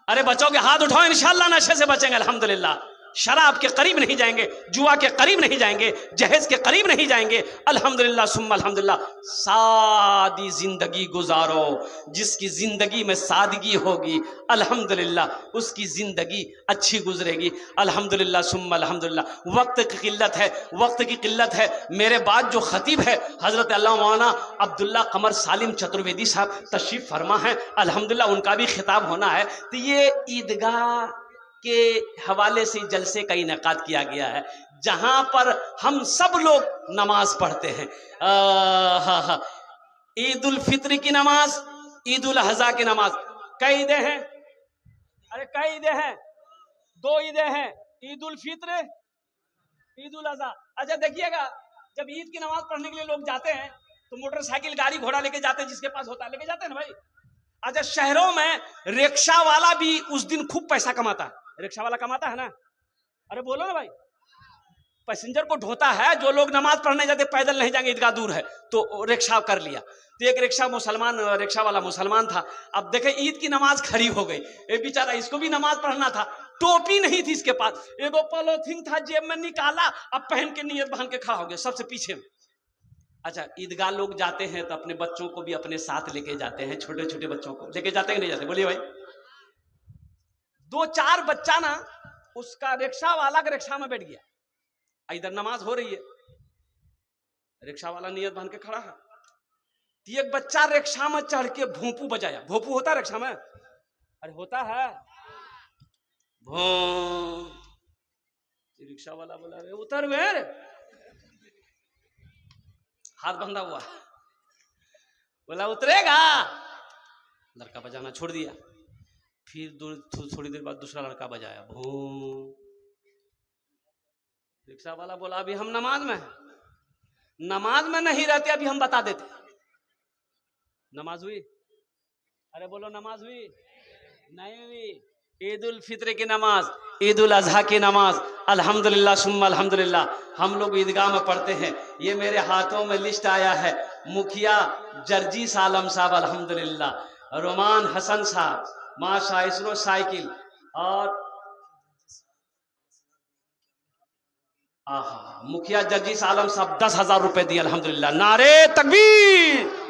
अरे बचोगे, हाथ उठाओ, इंशाल्लाह नशे से बचेंगे अल्हम्दुलिल्लाह। शराब के करीब नहीं जाएंगे, जुआ के करीब नहीं जाएंगे, जहेज के करीब नहीं जाएंगे, अल्हम्दुलिल्लाह सुम्मा अल्हम्दुलिल्लाह। सादी जिंदगी गुजारो, जिसकी जिंदगी में सादगी होगी अल्हम्दुलिल्लाह उसकी जिंदगी अच्छी गुजरेगी अल्हम्दुलिल्लाह सुम्मा अल्हम्दुलिल्लाह। वक्त की किल्लत है, वक्त की किल्लत है। मेरे बाद जो खतीब है हजरत अल्लाह मौलाना अब्दुल्ला कमर सालिम चतुर्वेदी साहब तशरीफ फरमा है, अल्हम्दुलिल्लाह उनका भी खिताब होना है। तो ये ईदगाह के हवाले से जलसे का इनेकाद किया गया है, जहां पर हम सब लोग नमाज पढ़ते हैं। ईद उल फित्र की नमाज, ईद उल अज़हा की नमाज, कई ईदें हैं, अरे कई ईदें हैं, 2 ईदें हैं, ईद उल फित्र, ईद उल अज़हा। अच्छा देखिएगा, जब ईद की नमाज पढ़ने के लिए लोग जाते हैं तो मोटरसाइकिल गाड़ी घोड़ा लेके जाते हैं, जिसके पास होता है लेके जाते हैं ना भाई। अच्छा, शहरों में रिक्शा वाला भी उस दिन खूब पैसा कमाता है, रिक्शा वाला कमाता है ना। अरे बोलो ना भाई, पैसेंजर को ढोता है। जो लोग नमाज पढ़ने जाते पैदल नहीं जाएंगे, ईदगाह दूर है, तो रिक्शा कर लिया। तो एक रिक्शा वाला मुसलमान था। अब देखे ईद की नमाज खड़ी हो गई, ये बेचारा, इसको भी नमाज पढ़ना था, टोपी नहीं थी इसके पास, एगो पॉलिथीन था जेब में, निकाला, अब पहन के नियत बांध के खड़ा हो गया सबसे पीछे में। अच्छा, ईदगाह लोग जाते हैं तो अपने बच्चों को भी अपने साथ लेके जाते हैं, छोटे छोटे बच्चों को लेके जाते हैं नहीं जाते, बोलिए भाई। 2-4 बच्चा ना उसका रिक्शा वाला के रिक्शा में बैठ गया, इधर नमाज हो रही है, रिक्शा वाला नियत बांध के खड़ा है। एक बच्चा रिक्शा में चढ़ के भोंपू बजाया। भोंपू होता है रिक्शा में? अरे होता है, भों। रिक्शा वाला बोला, अरे उतर वेर, हाथ बंधा हुआ, बोला उतरेगा। लड़का बजाना छोड़ दिया। फिर थोड़ी देर बाद दूसरा लड़का बजाया, भों। रिक्शा वाला बोला, अभी हम नमाज में हैं, नमाज में नहीं रहते, अभी हम बता देते। नमाज हुई? अरे बोलो, नमाज हुई? नहीं हुई। ईद उल फित्र की नमाज, ईद उल अजहा की नमाज, अल्हम्दुलिल्लाह सुम्मा अल्हम्दुलिल्लाह हम लोग ईदगाह में पढ़ते हैं। ये मेरे हाथों में लिस्ट आया है, मुखिया जर्जीस आलम साहब अल्हम्दुलिल्लाह, रोमान हसन साहब माशा इसरो साइकिल, और मुखिया जर्जीस आलम साहब 10,000 रुपए दिए अल्हम्दुलिल्लाह। नारे तकबीर।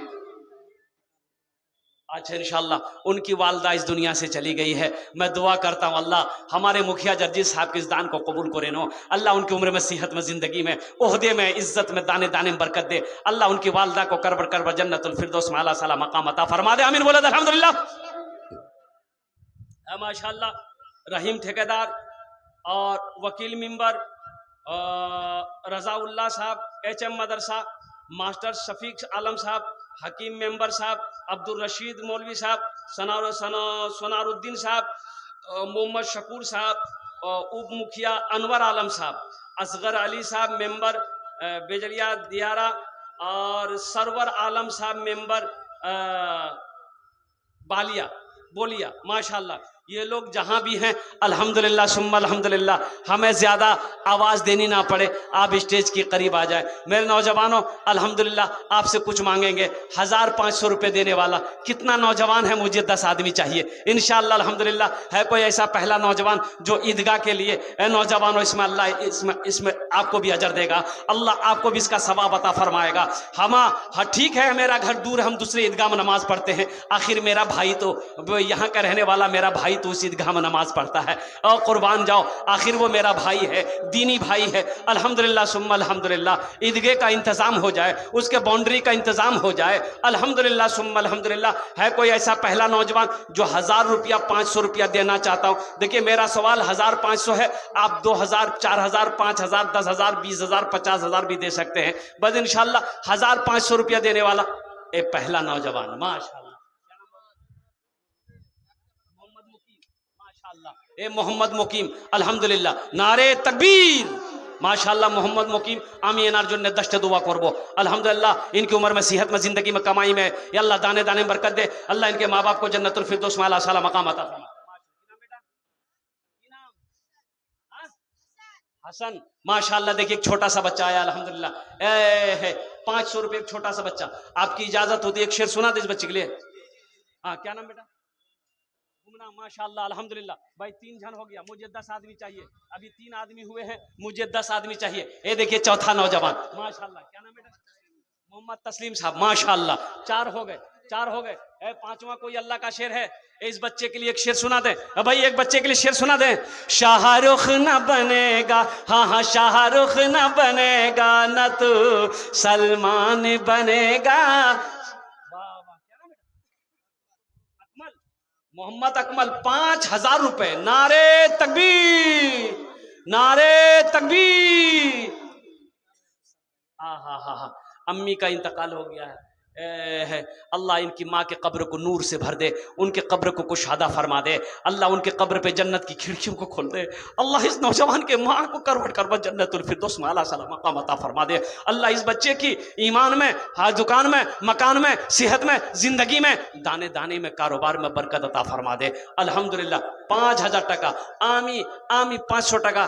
अच्छा, इंशाल्लाह उनकी वालदा इस दुनिया से चली गई है। मैं दुआ करता हूँ अल्लाह हमारे मुखिया जर्जीस साहब के इस दान को कबूल करे नो। अल्लाह उनकी उम्र में, सेहत में, जिंदगी में, ओहदे में, इज्जत में, दाने दाने में बरकत दे। अल्लाह उनकी वालदा को करबर करबर जन्नतुल फिरदौस में आला साला मकाम अता फरमा दे। आमीन बोले अल्हम्दुलिल्लाह। माशाअल्लाह रहीम ठेकेदार और वकील मेंबर रजाउल्लाह साहब, HM मदरसा, मास्टर शफीक आलम साहब, हकीम मेंबर साहब, अब्दुल रशीद मौलवी साहब, सोनारुद्दीन साहब, मोहम्मद शकूर साहब, उप मुखिया अनवर आलम साहब, असगर अली साहब मेंबर बेजरिया दियारा, और सरवर आलम साहब मेंबर बालिया बोलिया। माशाल्लाह ये लोग जहां भी हैं अल्हम्दुलिल्लाह सुम्मा अल्हम्दुलिल्लाह, हमें ज्यादा आवाज देनी ना पड़े, आप स्टेज के करीब आ जाए। मेरे नौजवानों अल्हम्दुलिल्लाह आपसे कुछ मांगेंगे, 1500 रुपए देने वाला कितना नौजवान है? मुझे 10 आदमी चाहिए इंशाअल्लाह अल्हम्दुलिल्लाह। है कोई ऐसा पहला नौजवान जो ईदगाह के लिए? नौजवानों इसमें अल्लाह इसमें आपको भी अजर देगा, अल्लाह आपको भी इसका सवाब अता फरमाएगा। हाँ ठीक है, मेरा घर दूर है, हम दूसरे ईदगाह में नमाज पढ़ते हैं, आखिर मेरा भाई तो यहाँ का रहने वाला मेरा भाई तो उस ईदगाह में नमाज पढ़ता है, और कुर्बान जाओ, आखिर वो मेरा भाई है, दीनी भाई है। अल्हम्दुलिल्लाह सुम्मा अल्हम्दुलिल्लाह ईदगाह का इंतजाम हो जाए, उसके बाउंड्री का इंतजाम हो जाए, अल्हम्दुलिल्लाह सुम्मा अल्हम्दुलिल्लाह। है कोई ऐसा पहला नौजवान जो 1000 रुपया 500 रुपया देना चाहता हूं? देखिए मेरा सवाल 1500 है, आप 2000, 4000, 5000, 10,000, 20,000, 50,000 भी दे सकते हैं, बस इंशाल्लाह 1500 रुपया देने वाला एक पहला नौजवान। माशाल्लाह ए मोहम्मद मुकीम अल्हम्दुलिल्लाह, नारे तकबीर। माशाल्लाह मोहम्मद मुकीम आमी एनार जो दश्त दुआ करबो अल्हम्दुलिल्लाह, इनकी उम्र में, सेहत में, जिंदगी में, कमाई में अल्लाह दाने दाने में बरकत दे। अल्लाह इनके माँ बाप को जन्नतुल फिरदौस में आला साला मकाम अता फरमा। हसन माशाल्लाह, देखिए एक छोटा सा बच्चा आया अल्हम्दुलिल्लाह, है 500 रुपये एक छोटा सा बच्चा। आपकी इजाजत होती है एक शेर सुना दे इस बच्चे के लिए? हाँ, क्या नाम बेटा? माशाल्लाह अल्हम्दुलिल्लाह। भाई 3 जन हो गया, मुझे 10 आदमी चाहिए, अभी 3 आदमी हुए हैं, मुझे 10 आदमी चाहिए। ये देखिए चौथा नौजवान माशाल्लाह, क्या नाम बेटा? मोहम्मद तस्लीम साहब माशाल्लाह। 4 हो गए, 4 हो गए। 5वां कोई अल्लाह का शेर है? इस बच्चे के लिए एक शेर सुना दे भाई, एक बच्चे के लिए शेर सुना दे। शाहरुख न बनेगा, हाँ शाहरुख न बनेगा, न तो सलमान बनेगा। मोहम्मद अकमल 5000 रुपए। नारे तकबीर, नारे तकबीर। हाँ, अम्मी का इंतकाल हो गया है, अल्लाह इनकी माँ के कब्र को नूर से भर दे, उनके कब्र को कुशादा फरमा दे, अल्लाह उनके कब्र पे जन्नत की खिड़कियों को खोल दे, अल्लाह इस नौजवान के माँ को करवट करवट जन्नतुल फिरदौस में आला साला मकाम अता फरमा दे। अल्लाह इस बच्चे की ईमान में, हर दुकान में, मकान में, सेहत में, जिंदगी में, दाने दाने में, कारोबार में बरकत अता फरमा दे। अल्हम्दुलिल्लाह 5000 टका आमी 500 टका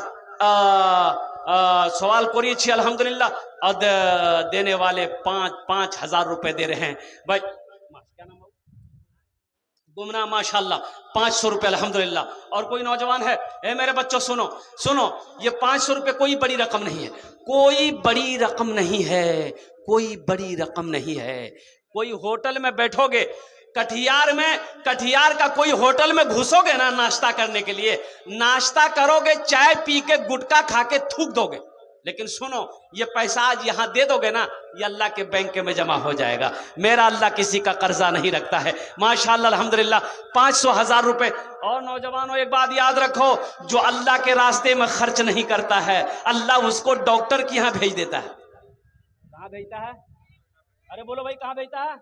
सवाल करिए अल्हम्दुलिल्लाह, और देने वाले 5,000 रुपए दे रहे हैं भाई। क्या नाम गुमना, माशाल्लाह 500 रुपए अल्हम्दुलिल्लाह। और कोई नौजवान है? ए मेरे बच्चों सुनो सुनो, ये 500 रुपए कोई बड़ी रकम नहीं है, कोई बड़ी रकम नहीं है, कोई बड़ी रकम नहीं है। कोई होटल में बैठोगे, कटिहार में, कटिहार का कोई होटल में घुसोगे ना नाश्ता करने के लिए, नाश्ता करोगे, चाय पी के गुटखा खा के थूक दोगे, लेकिन सुनो, ये पैसा आज यहां दे दोगे ना, ये अल्लाह के बैंक में जमा हो जाएगा। मेरा अल्लाह किसी का कर्जा नहीं रखता है, माशाअल्लाह अल्हम्दुलिल्लाह। 500,000 रुपए। और नौजवानों एक बात याद रखो, जो अल्लाह के रास्ते में खर्च नहीं करता है, अल्लाह उसको डॉक्टर के यहां भेज देता है। कहां भेजता है? अरे बोलो भाई, कहां भेजता है?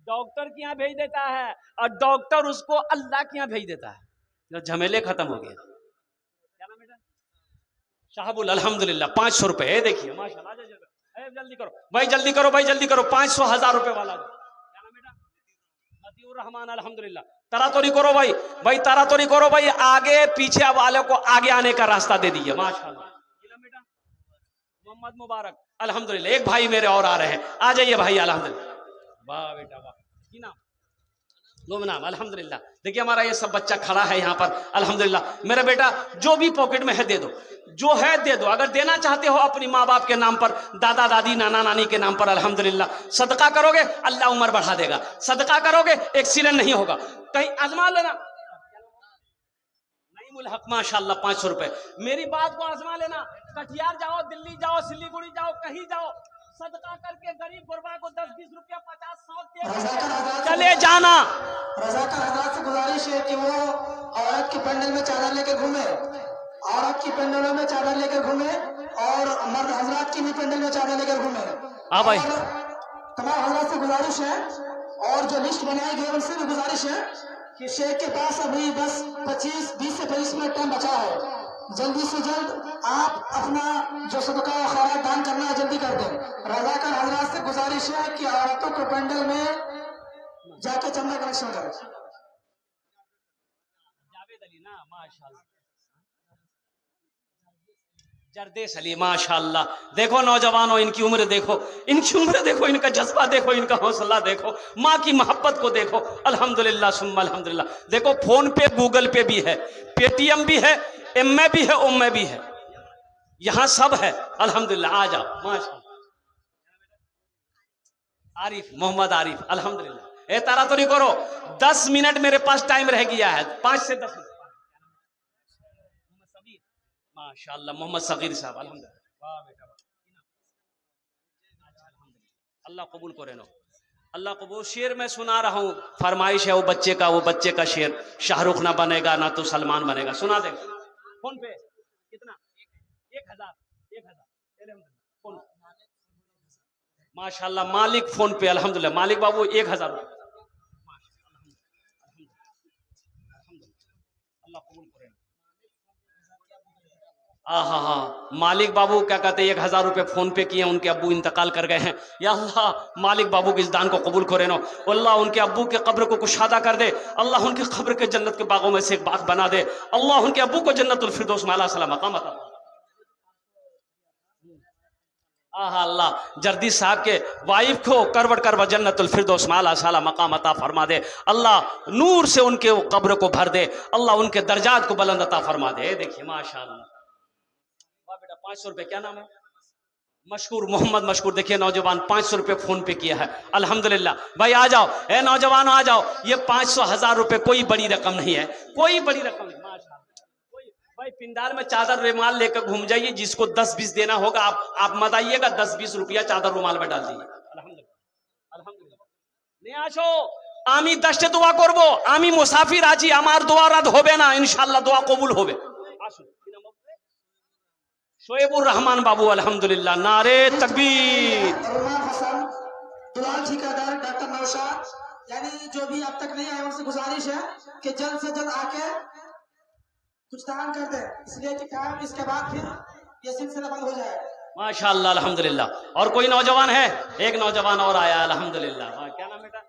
डॉक्टर के यहाँ भेज देता है, और डॉक्टर उसको अल्लाह के यहाँ भेज देता है। झमेले खत्म हो गए। क्या नाम बेटा? शाहबुल, अल्हम्दुलिल्लाह 500 रुपए। देखिए माशाल्लाह, जल्दी करो भाई, जल्दी करो भाई, जल्दी करो। 500,000 रुपए वाला। क्या नाम बेटा? मतीउर रहमान, अल्हम्दुलिल्लाह। तरातोरी करो भाई, भाई तरातोरी करो भाई, आगे पीछे वाले को आगे आने का रास्ता दे दीजिए। माशाल्लाह। बेटा मोहम्मद मुबारक, अल्हम्दुलिल्लाह। एक भाई मेरे और आ रहे हैं, आ जाइए भाई, अल्हम्दुलिल्लाह। वाह बेटा वाह। की नाम? गुमनाम, अल्हम्दुलिल्लाह। देखिए हमारा ये सब बच्चा खड़ा है यहाँ पर, अल्हम्दुलिल्लाह। मेरा बेटा जो भी पॉकेट में है दे दो, जो है दे दो। अगर देना चाहते हो अपनी माँ बाप के नाम पर, दादा दादी नाना नानी के नाम पर, अल्हम्दुलिल्लाह। सदका करोगे अल्लाह उम्र बढ़ा देगा, सदका करोगे एक्सीडेंट नहीं होगा। कहीं आजमा लेना। नईमुल हक, माशाल्लाह 500 रुपए। मेरी बात को आजमा लेना, कटिहार जाओ, दिल्ली जाओ, सिलीगुड़ी जाओ, कहीं जाओ, सदका करके गरीब गुरबा को 10-20 रुपया 50-100 चले जाना। रज़ाकार हज़रात से गुजारिश है कि वो औरत की पंडल में चादर लेकर घूमे, औरत की पंडलों में चादर लेकर घूमे, और मर्द हजरात की भी पंडल में चादर लेकर घूमे। हाँ भाई, तमाम हजरात से गुजारिश है, और जो लिस्ट बनाई गई उनसे भी गुजारिश है कि शेख के पास अभी बस 20 से 25 मिनट टाइम बचा है। जल्दी से जल्द आप अपना जो सदका और खैरात दान करना है जल्दी कर दें। रज़ाकार हजरात से गुजारिश है कि औरतों को पंडल में जाके चंदा कलेक्शन करें। जावेद अली ना, माशाल्लाह। जरदेश अली, माशाल्लाह। देखो नौजवानों, इनकी उम्र देखो, इनकी उम्र देखो, इनका जज्बा देखो, इनका हौसला देखो, माँ की मोहब्बत को देखो, अल्हम्दुलिल्लाह सुम्मा अल्हम्दुलिल्लाह। देखो फोन पे, गूगल पे भी है, पेटीएम भी है, एम भी है, उम भी है, यहाँ सब है अल्हम्दुलिल्लाह। आ जाओ माशाल्लाह। आरिफ, मोहम्मद आरिफ, अल्हम्दुलिल्लाह। ए तारा तो नहीं करो, 10 मिनट मेरे पास टाइम रह गया है, 5 से 10 मिनट। माशाल्लाह मोहम्मद सगीर साहब, अल्हम्दुलिल्लाह। वाह बेटा वाह। अल्लाह कबूल करे नो, अल्लाह कबूल। शेर मैं सुना रहा हूँ, फरमाइश है वो बच्चे का शेर। शाहरुख ना बनेगा ना तो सलमान बनेगा। सुना दे फोन पे। कितना? 1,000 फोन। माशाल्लाह मालिक फोन पे, अल्हम्दुलिल्लाह। मालिक बाबू 1,000 रुपये। अल्लाह कबूल करे। हाँ, मालिक बाबू क्या कहते हैं, 1,000 रुपये फोन पे किए, उनके अब्बू इंतकाल कर गए हैं। या अल्लाह मालिक बाबू के इस दान को कबूल करे नो। अल्लाह उनके अब्बू के कब्र को कुशादा कर दे, अल्लाह उनके कब्र के जन्नत के बागों में से एक बाग बना दे, अल्लाह उनके अब्बू को जन्नतुल फिरदौस में आला सला मकाम अता। अल्लाह जर्दी साहब के वाइफ को करवट करवा जन्नतुल फिरदौस में आला सला मकाम अता फरमा दे, अल्लाह नूर से उनके कब्र को भर दे, अल्लाह उनके दर्जात को बुलंद अता फरमा दे। देखिए माशाअल्लाह। 500 रुपए। क्या नाम है? मशकूर, मोहम्मद मशकूर। देखिए नौजवान 500 रुपए फोन पे किया है, अल्हम्दुलिल्लाह। भाई आ जाओ, ए नौजवान आ जाओ। ये 500,000 रुपए कोई बड़ी रकम नहीं है, कोई बड़ी रकम नहीं। माशाअल्लाह। भाई पिंडार में चादर रुमाल लेकर घूम जाइए, जिसको 10-20 देना होगा आप मत आइएगा, 10-20 रुपया चादर रुमाल में डाल दीजिए। अल्हम्दुलिल्लाह, अल्हम्दुलिल्लाह। नहीं आशो आमी 10 दुआ करबो, आमी मुसाफिर आजी, আমার দোয়া রাত হবে না, ইনশাআল্লাহ দোয়া কবুল হবে। আসুন। शोएबुर रहमान बाबू, अल्हम्दुलिल्लाह। नारे तकबीर। दुलाल ठेकेदार डॉक्टर नौशाद, यानी जो भी अब तक नहीं आए उनसे गुजारिश है कि जल्द से जल्द आके कुछ दान कर दे, इसलिए कि काम इसके बाद फिर ये सिलसिला बंद हो जाए। माशाअल्लाह अल्हम्दुलिल्लाह। और कोई नौजवान है? एक नौजवान और आया, अल्हम्दुलिल्लाह। क्या नाम बेटा?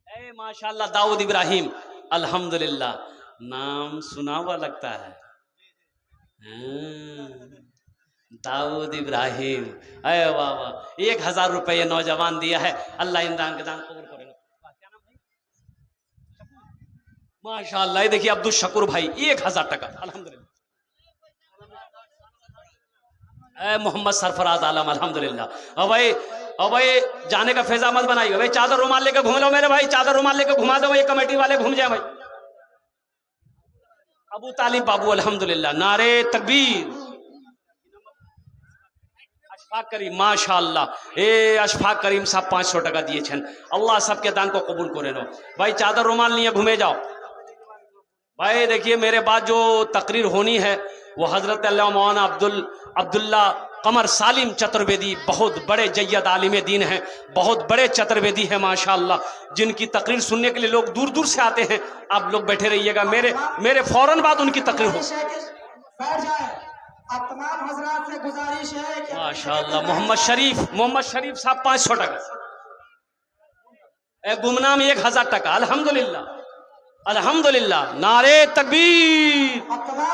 ए माशाअल्लाह दाऊद इब्राहिम, अल्हम्दुलिल्लाह। नाम सुना हुआ लगता है, दाऊद इब्राहिम, अरे वाह वाह, 1000 रुपये ये नौजवान दिया है। अल्लाह इमरान के दान कबूल करेगा। माशाअल्लाह, ये देखिए अब्दुल शकूर भाई 1000 टका, अल्हम्दुलिल्लाह। मोहम्मद सरफराज आलम, अल्हम्दुलिल्लाह। अब भाई जाने का फैजा मत बनाइए भाई, चादर रुमाल लेकर घूम लो मेरे भाई, चादर रुमाल लेकर घुमा दो, ये कमेटी वाले घूम जाए भाई। अबू तालिब बाबू, अल्हम्दुलिल्लाह, नारे तकबीर। अशफाक करीम, माशाअल्लाह, ए अशफाक करीम साहब 500 टका दिए छन। अल्लाह सबके दान को कबूल करे नो भाई। चादर रुमाल लिए घूमे जाओ भाई। देखिए मेरे बाद जो तकरीर होनी है वो हजरत मौलाना अब्दुल्ला कमर सालिम चतुर्वेदी, बहुत बड़े जय्यद आलिम दीन हैं, बहुत बड़े चतुर्वेदी हैं माशाअल्लाह, जिनकी तकरीर सुनने के लिए लोग दूर दूर से आते हैं। आप लोग बैठे रहिएगा, मेरे फौरन बाद उनकी तकरीर हो। बैठ जाए। अब तमाम हजरात से गुजारिश है कि माशाअल्लाह, मोहम्मद शरीफ साहब 500 टका। गुमनाम 1000 टका, अल्हम्दुलिल्लाह अल्हम्दुलिल्लाह, नारे तकबीर।